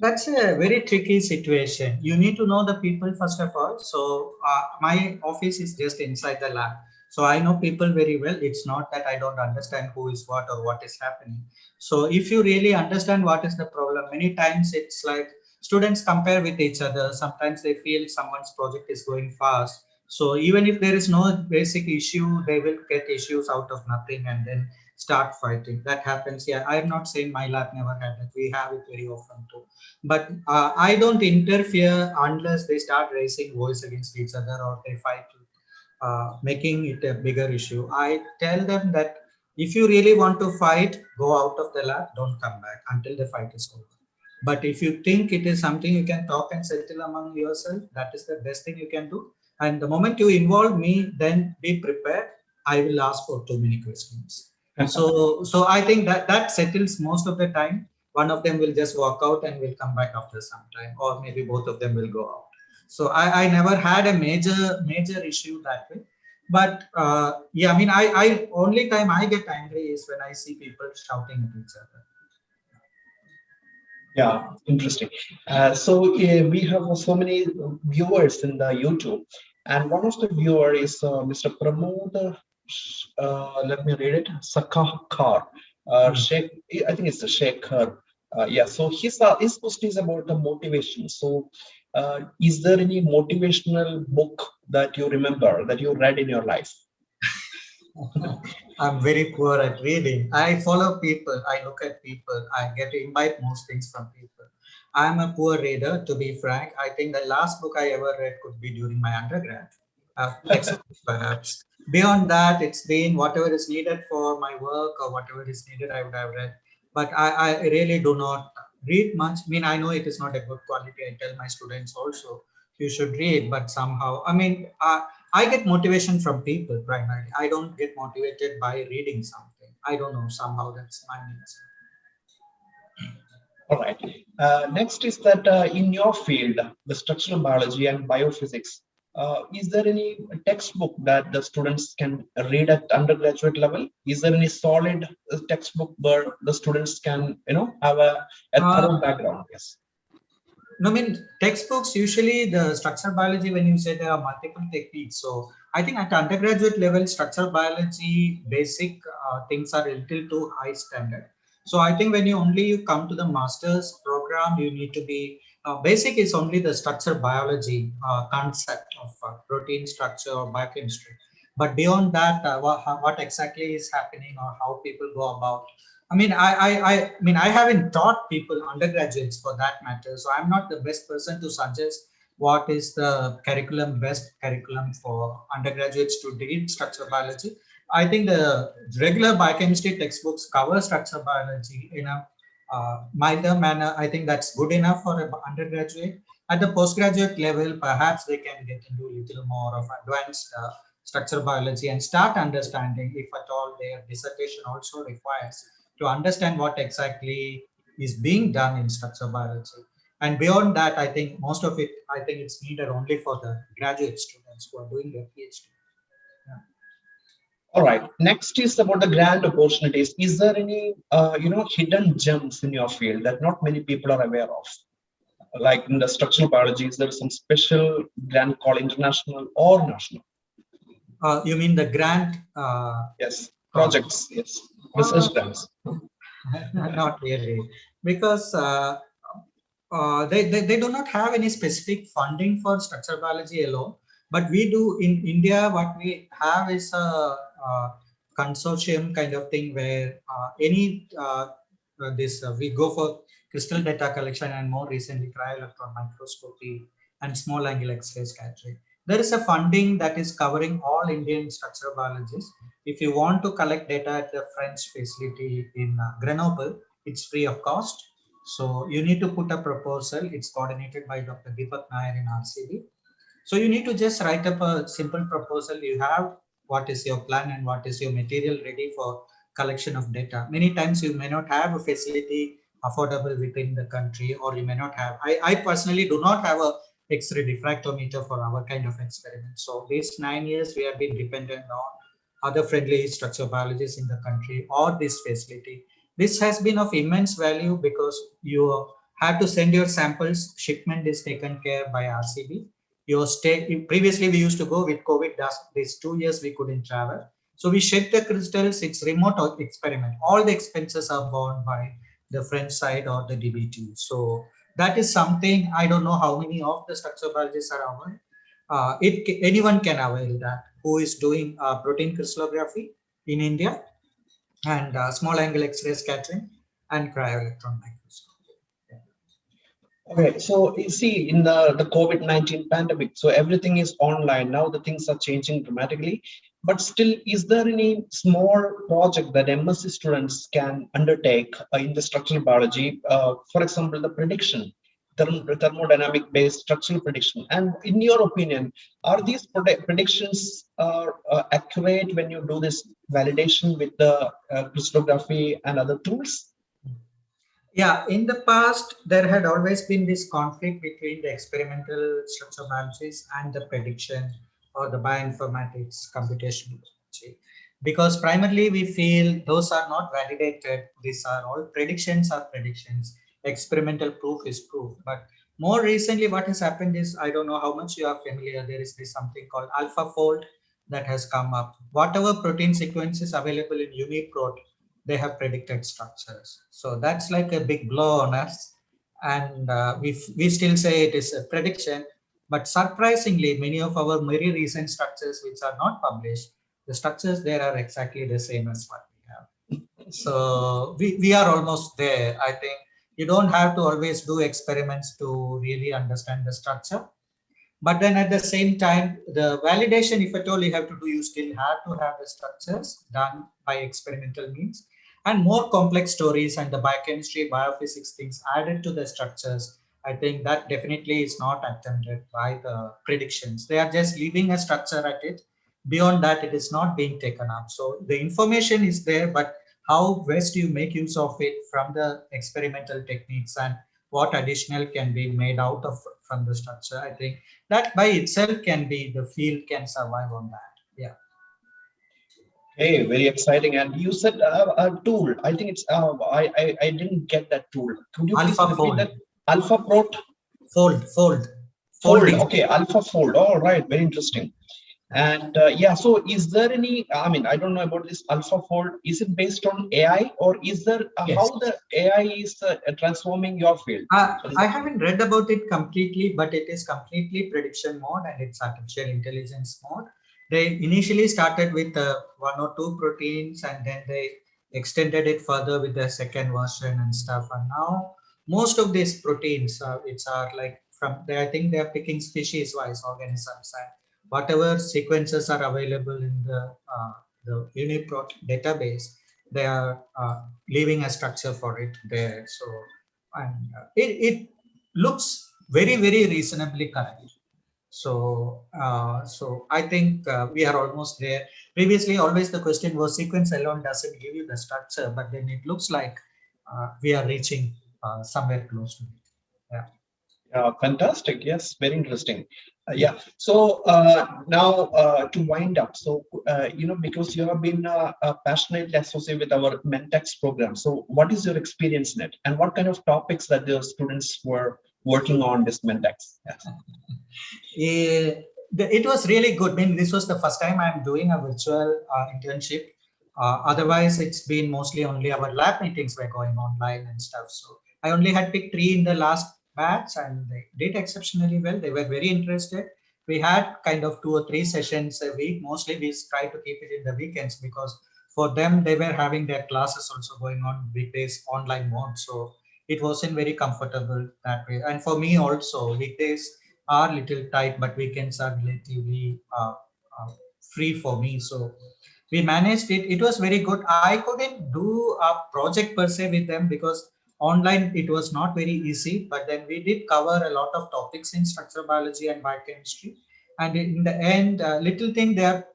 That's a very tricky situation. You need to know the people first of all. So my office is just inside the lab. So I know people very well. It's not that I don't understand who is what or what is happening. So if you really understand what is the problem, many times it's like students compare with each other. Sometimes they feel someone's project is going fast. So even if there is no basic issue, they will get issues out of nothing and then start fighting. That happens. Yeah, I'm not saying my lab never had that. We have it very often too, but I don't interfere unless they start raising voice against each other or they fight, making it a bigger issue. I tell them that if you really want to fight, go out of the lab, don't come back until the fight is over. But if you think it is something you can talk and settle among yourself, that is the best thing you can do. And the moment you involve me, then be prepared. I will ask for too many questions. So I think that settles most of the time. One of them will just walk out and will come back after some time, or maybe both of them will go out. So I never had a major issue that way. But yeah, I mean, I only time I get angry is when I see people shouting at each other. Yeah, interesting. We have so many viewers in the YouTube, and one of the viewer is Mr. Pramod. Let me read it. Sakakar. Sheikh, I think it's the Shekhar. Yeah. So his question is about the motivation. So, is there any motivational book that you remember that you read in your life? I'm very poor at reading. I follow people, I look at people, I get to imbibe most things from people. I'm a poor reader, to be frank. I think the last book I ever read could be during my undergrad, textbook perhaps. Beyond that, it's been whatever is needed for my work or whatever is needed, I would have read. But I really do not read much. I mean, I know it is not a good quality. I tell my students also, you should read, but somehow, I get motivation from people primarily. I don't get motivated by reading something. I don't know, somehow that's my nature. All right. Next is that in your field, the structural biology and biophysics, is there any textbook that the students can read at undergraduate level? Is there any solid textbook where the students can, have a Uh, thorough background? Yes. No, I mean, textbooks, usually the structural biology, when you say there are multiple techniques. So I think at undergraduate level, structural biology, basic things are a little too high standard. So I think when you come to the master's program, you need to be, basic is only the structural biology concept of protein structure or biochemistry. But beyond that, what exactly is happening or how people go about, I haven't taught people, undergraduates for that matter, so I'm not the best person to suggest what is the best curriculum for undergraduates to read structural biology. I think the regular biochemistry textbooks cover structural biology in a milder manner. I think that's good enough for an undergraduate. At the postgraduate level, perhaps they can get into a little more of advanced structural biology and start understanding, if at all their dissertation also requires, to understand what exactly is being done in structural biology. And beyond that, I think most of it, I think it's needed only for the graduate students who are doing their PhD. Yeah. All right. Next is about the grand opportunities. Is there any, hidden gems in your field that not many people are aware of? Like in the structural biology, is there some special grant called international or national? You mean the grant Yes, project? projects. Yes, Uh, research grants. Not really, because they do not have any specific funding for structural biology alone. But we do in India, what we have is a consortium kind of thing where we go for crystal data collection and more recently cryo-electron microscopy and small angle X-ray scattering. There is a funding that is covering all Indian structural biologists. If you want to collect data at the French facility in Grenoble, it's free of cost. So you need to put a proposal. It's coordinated by Dr. Deepak Nair in RCB. So you need to just write up a simple proposal. You have what is your plan and what is your material ready for collection of data. Many times you may not have a facility affordable within the country, or you may not have. I personally do not have a X-ray diffractometer for our kind of experiment. So these 9 years we have been dependent on other friendly structural biologists in the country or this facility. This has been of immense value because you have to send your samples. Shipment is taken care by RCB. Your stay, previously we used to go with COVID. These 2 years we couldn't travel. So we ship the crystals. It's remote experiment. All the expenses are borne by the French side or the DBT. So that is something I don't know how many of the structural biologists are aware. Anyone can avail that who is doing protein crystallography in India and small angle X-ray scattering and cryo-electron microscopy. Okay, so you see, in the COVID-19 pandemic, so everything is online now. The things are changing dramatically, but still, is there any small project that MSc students can undertake in the structural biology? For example, the prediction, thermodynamic-based structural prediction. And in your opinion, are these predictions accurate when you do this validation with the crystallography and other tools? Yeah, in the past, there had always been this conflict between the experimental structural biologists and the prediction or the bioinformatics computational biology. Because primarily we feel those are not validated. These are all predictions are predictions. Experimental proof is proof. But more recently, what has happened is, I don't know how much you are familiar, there is this something called AlphaFold that has come up. Whatever protein sequences available in UniProt, they have predicted structures. So that's like a big blow on us. And we still say it is a prediction, but surprisingly, many of our very recent structures which are not published, the structures there are exactly the same as what we have. So we are almost there. I think you don't have to always do experiments to really understand the structure. But then at the same time, the validation, if at all you have to do, you still have to have the structures done by experimental means, and more complex stories and the biochemistry, biophysics things added to the structures. I think that definitely is not attempted by the predictions. They are just leaving a structure at it. Beyond that, it is not being taken up. So the information is there, but how best you make use of it from the experimental techniques and what additional can be made out of from the structure. I think that by itself can be the field can survive on that. Yeah. Hey, very exciting. And you said a tool. I think it's I didn't get that tool. Could you please Alpha repeat fold. that? Alpha Prot Fold. Fold. Folding. Okay, Alpha Fold. All right, very interesting. And yeah, so is there any? I mean, I don't know about this Alpha Fold. Is it based on AI, or is there Yes. how the AI is transforming your field? I haven't read about it completely, but it is completely prediction mode and it's artificial intelligence mode. They initially started with one or two proteins and then they extended it further with the second version and stuff. And now most of these proteins, which are like from, I think they are picking species wise organisms and whatever sequences are available in the UniProt database, they are leaving a structure for it there. So and it looks very reasonably correct. So so I think we are almost there. Previously always the question was sequence alone doesn't give you the structure, but then it looks like we are reaching somewhere close to it. Yeah. Fantastic. Yes, very interesting. Yeah. So now to wind up, so because you have been passionately associated with our Mentex program. So what is your experience in it, and what kind of topics that the students were working on this Mentex? Yes. It was really good. I mean, this was the first time I'm doing a virtual internship. Otherwise, it's been mostly only our lab meetings were going online and stuff. So I only had picked 3 in the last batch and they did exceptionally well. They were very interested. We had kind of 2 or 3 sessions a week. Mostly we try to keep it in the weekends because for them, they were having their classes also going on weekdays online mode. So it wasn't very comfortable that way. And for me also, weekdays are little tight, but weekends are relatively free for me. So we managed it. It was very good. I couldn't do a project per se with them because online it was not very easy. But then we did cover a lot of topics in structural biology and biochemistry. And in the end, little thing they are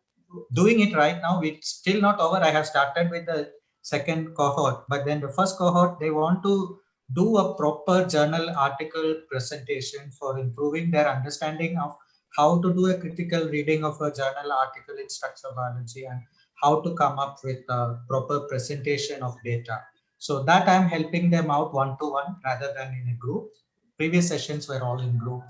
doing it right now. It's still not over. I have started with the second cohort, but then the first cohort they want to do a proper journal article presentation for improving their understanding of how to do a critical reading of a journal article in structural biology and how to come up with a proper presentation of data. So that I'm helping them out one-to-one rather than in a group. Previous sessions were all in group.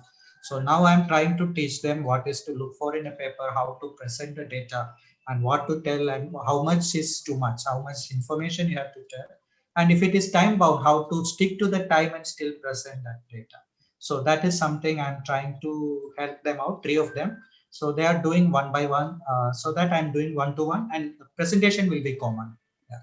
So now I'm trying to teach them what is to look for in a paper, how to present the data and what to tell and how much is too much, how much information you have to tell. And if it is time bound, how to stick to the time and still present that data. So that is something I'm trying to help them out, 3 of them. So they are doing one by one, so that I'm doing one-to-one and the presentation will be common. Yeah.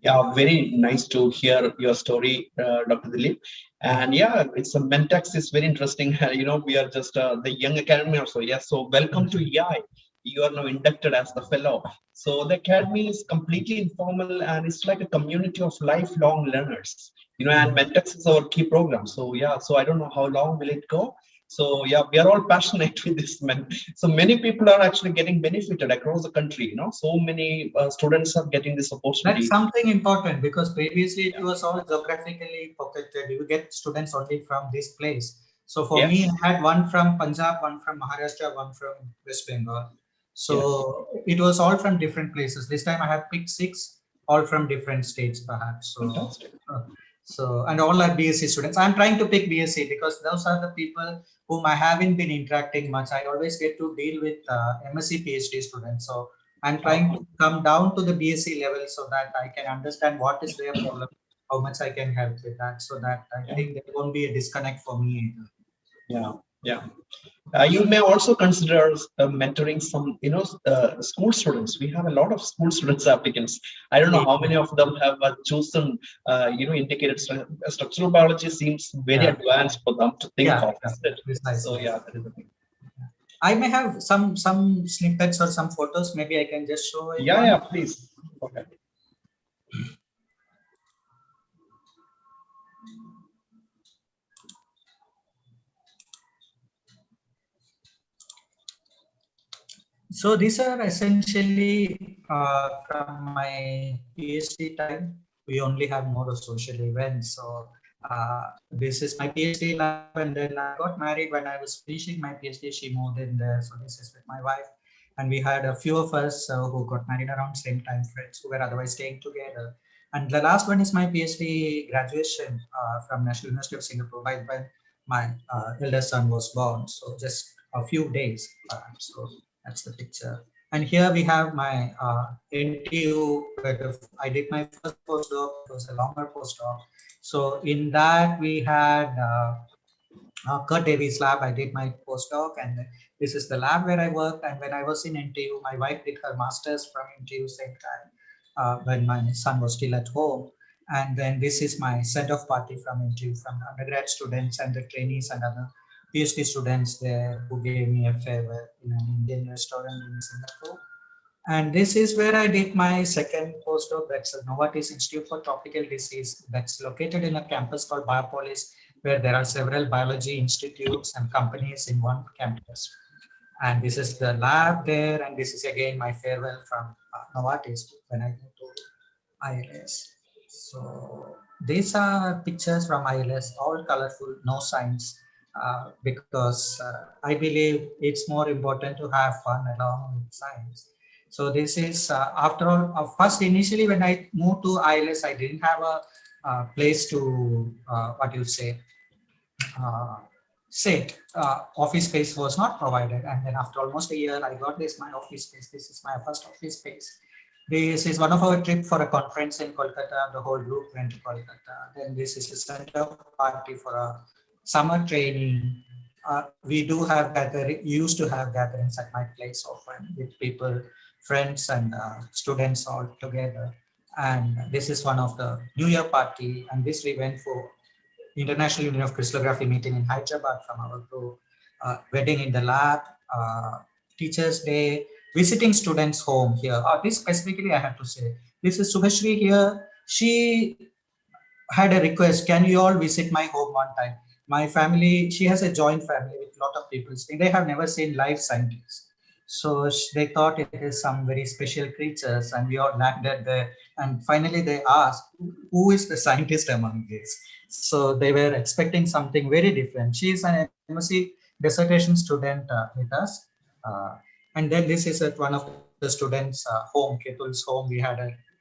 Yeah, very nice to hear your story, Dr. Dileep. And yeah, it's a Mentex is very interesting. We are just the young academy also. Yes, so welcome to EI. You are now inducted as the fellow. So the academy is completely informal and it's like a community of lifelong learners. And Mentex is our key program. So yeah, so I don't know how long will it go. So yeah, we are all passionate with this. So many people are actually getting benefited across the country. So many students are getting this opportunity. That's something important because previously it was all geographically pocketed. You get students only from this place. So for me, I had one from Punjab, one from Maharashtra, one from West Bengal. So it was all from different places. This time I have picked 6, all from different states, perhaps. So, fantastic. And all are BSc students. I'm trying to pick BSc because those are the people whom I haven't been interacting much. I always get to deal with MSc PhD students. So I'm trying to come down to the BSc level so that I can understand what is their problem, how much I can help with that, so that I think there won't be a disconnect for me either. Yeah. You may also consider mentoring some, school students. We have a lot of school students applicants. I don't know how many of them have chosen, indicated structural biology seems very advanced for them to think of, isn't it? Precisely. So yeah, that is the thing. I may have some snippets or some photos. Maybe I can just show it. Yeah, please. Okay. So these are essentially from my PhD time. We only have more of social events. So this is my PhD lab, and then I got married when I was finishing my PhD. She moved in there. So this is with my wife. And we had a few of us who got married around same time, friends who were otherwise staying together. And the last one is my PhD graduation from National University of Singapore, right when my eldest son was born. So just a few days. So that's the picture. And here we have my NTU, where I did my first postdoc. It was a longer postdoc. So in that we had Kurt Davies' lab. I did my postdoc, and this is the lab where I worked. And when I was in NTU, my wife did her master's from NTU same time when my son was still at home. And then this is my send-off party from NTU, from the undergrad students and the trainees and other PhD students there who gave me a farewell in an Indian restaurant in Singapore. And this is where I did my second postdoc. That's at Novartis Institute for Tropical Disease. That's located in a campus called Biopolis, where there are several biology institutes and companies in one campus. And this is the lab there. And this is again my farewell from Novartis when I moved to ILS. So these are pictures from ILS, all colorful, no signs, because I believe it's more important to have fun along with science. So this is, after all, first initially when I moved to ILS, I didn't have a place to, what you say, sit. Office space was not provided. And then after almost a year, I got my office space. This is my first office space. This is one of our trip for a conference in Kolkata. The whole group went to Kolkata. Then this is a center party for a summer training. We do have used to have gatherings at my place often with people, friends and students all together. And this is one of the New Year party. And this we went for International Union of Crystallography meeting in Hyderabad from our group, wedding in the lab, Teachers' Day, visiting students' home here. This specifically I have to say. This is Subhashri here. She had a request, can you all visit my home one time? My family, she has a joint family with a lot of people. They have never seen live scientists. So they thought it is some very special creatures, and we all landed there. And finally they asked, who is the scientist among these? So they were expecting something very different. She is an MSc dissertation student with us. And then this is at one of the students' home, Ketul's home. We had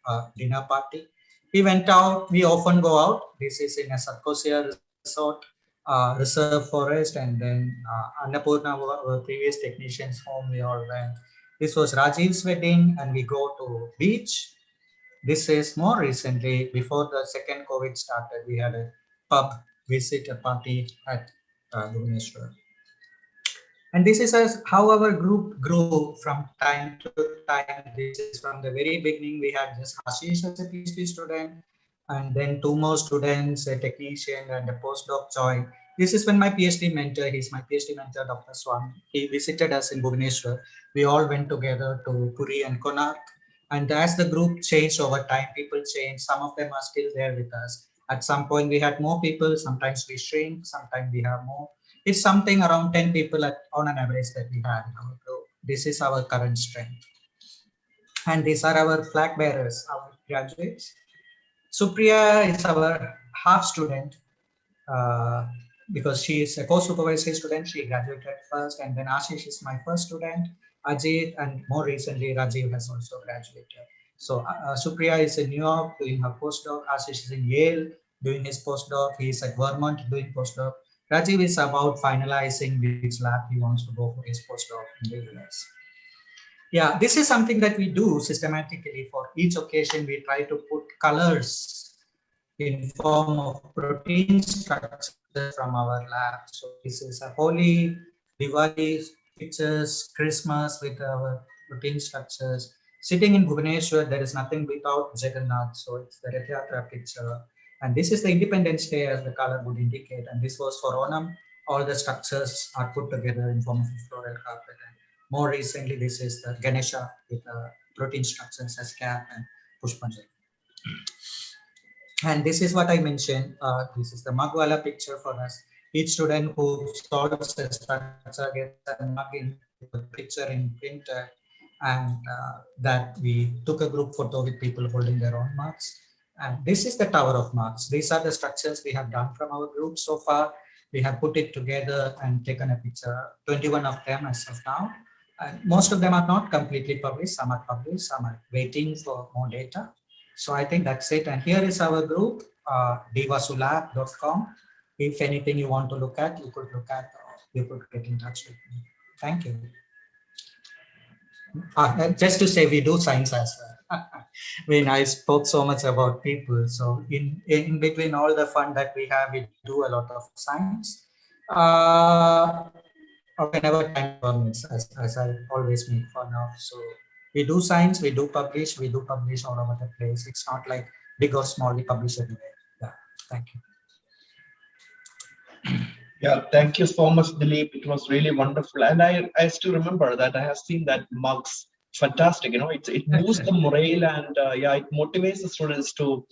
a dinner party. We went out, we often go out. This is in a Sarkosia resort, reserve forest, and then Annapurna, our previous technician's home, we all went. This was Rajiv's wedding, and we go to beach. This is more recently, before the second COVID started, we had a pub visit, a party at Bhubaneswar. And this is how our group grew from time to time. This is from the very beginning. We had just Ashish as a PhD student, and then two more students, a technician and a postdoc joined. This is when my PhD mentor, he's my PhD mentor, Dr. Swan, he visited us in Bhubaneswar. We all went together to Puri and Konark. And as the group changed over time, people changed. Some of them are still there with us. At some point, we had more people. Sometimes we shrink, sometimes we have more. It's something around 10 people on an average that we had in our group. This is our current strength. And these are our flag bearers, our graduates. Supriya is our half student because she is a co-supervisory student. She graduated first, and then Ashish is my first student. Ajit, and more recently, Rajiv has also graduated. So Supriya is in New York doing her postdoc. Ashish is in Yale doing his postdoc. He is at Vermont doing postdoc. Rajiv is about finalizing which lab he wants to go for his postdoc in the US. Yeah, this is something that we do systematically. For each occasion, we try to put colors in form of protein structures from our lab. So this is a holy Diwali pictures, Christmas with our routine structures. Sitting in Bhubaneswar, there is nothing without Jagannath, so it's the Rath Yatra picture. And this is the Independence Day, as the color would indicate. And this was for Onam. All the structures are put together in form of a floral carpet. And more recently, this is the Ganesha with protein structures as cap and Pushpanjali. And this is what I mentioned. This is the Magwala picture for us. Each student who solves a structure gets a mug in the picture in printer, and that we took a group photo with people holding their own mugs. And this is the Tower of Mugs. These are the structures we have done from our group so far. We have put it together and taken a picture, 21 of them as of now. And most of them are not completely published. Some are published, some are waiting for more data. So I think that's it. And here is our group, dvasulab.com. If anything you want to look at, you could look at, or you could get in touch with me. Thank you. And just to say, we do science as well. I mean, I spoke so much about people. So in between all the fun that we have, we do a lot of science. Whenever time permits, as I always make fun of. So we do science, we do publish all over the place. It's not like big or small, we publish everywhere. Yeah, thank you. Yeah, thank you so much, Dileep. It was really wonderful. And I still remember that I have seen that mugs. Fantastic, you know, it boosts the morale, and yeah, it motivates the students to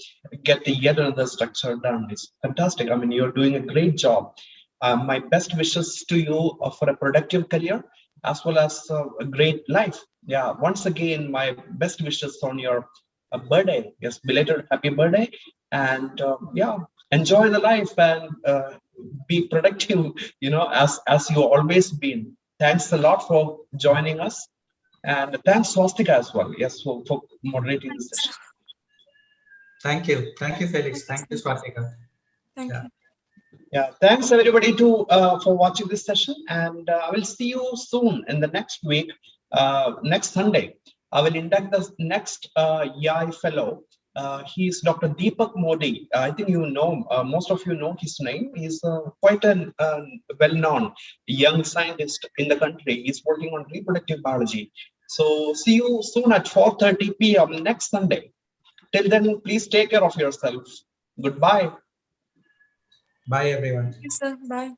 get yet another structure done. It's fantastic. I mean, you're doing a great job. My best wishes to you for a productive career as well as a great life. Yeah, once again, my best wishes on your birthday. Yes, belated happy birthday. And yeah, enjoy the life and be productive, you know, as you always been. Thanks a lot for joining us. And thanks, Swastika, as well. Yes, for moderating this session. Thank you. Thank you, Felix. Thank you, Swastika. Thank you. Yeah, thanks everybody for watching this session, and I will see you soon in the next week. Next Sunday, I will induct the next YAI fellow. He's Dr. Deepak Modi. I think you know, most of you know his name. He's quite a well-known young scientist in the country. He's working on reproductive biology. So see you soon at 4:30 p.m. next Sunday. Till then, please take care of yourself. Goodbye. Bye, everyone. Thank you, sir. Bye.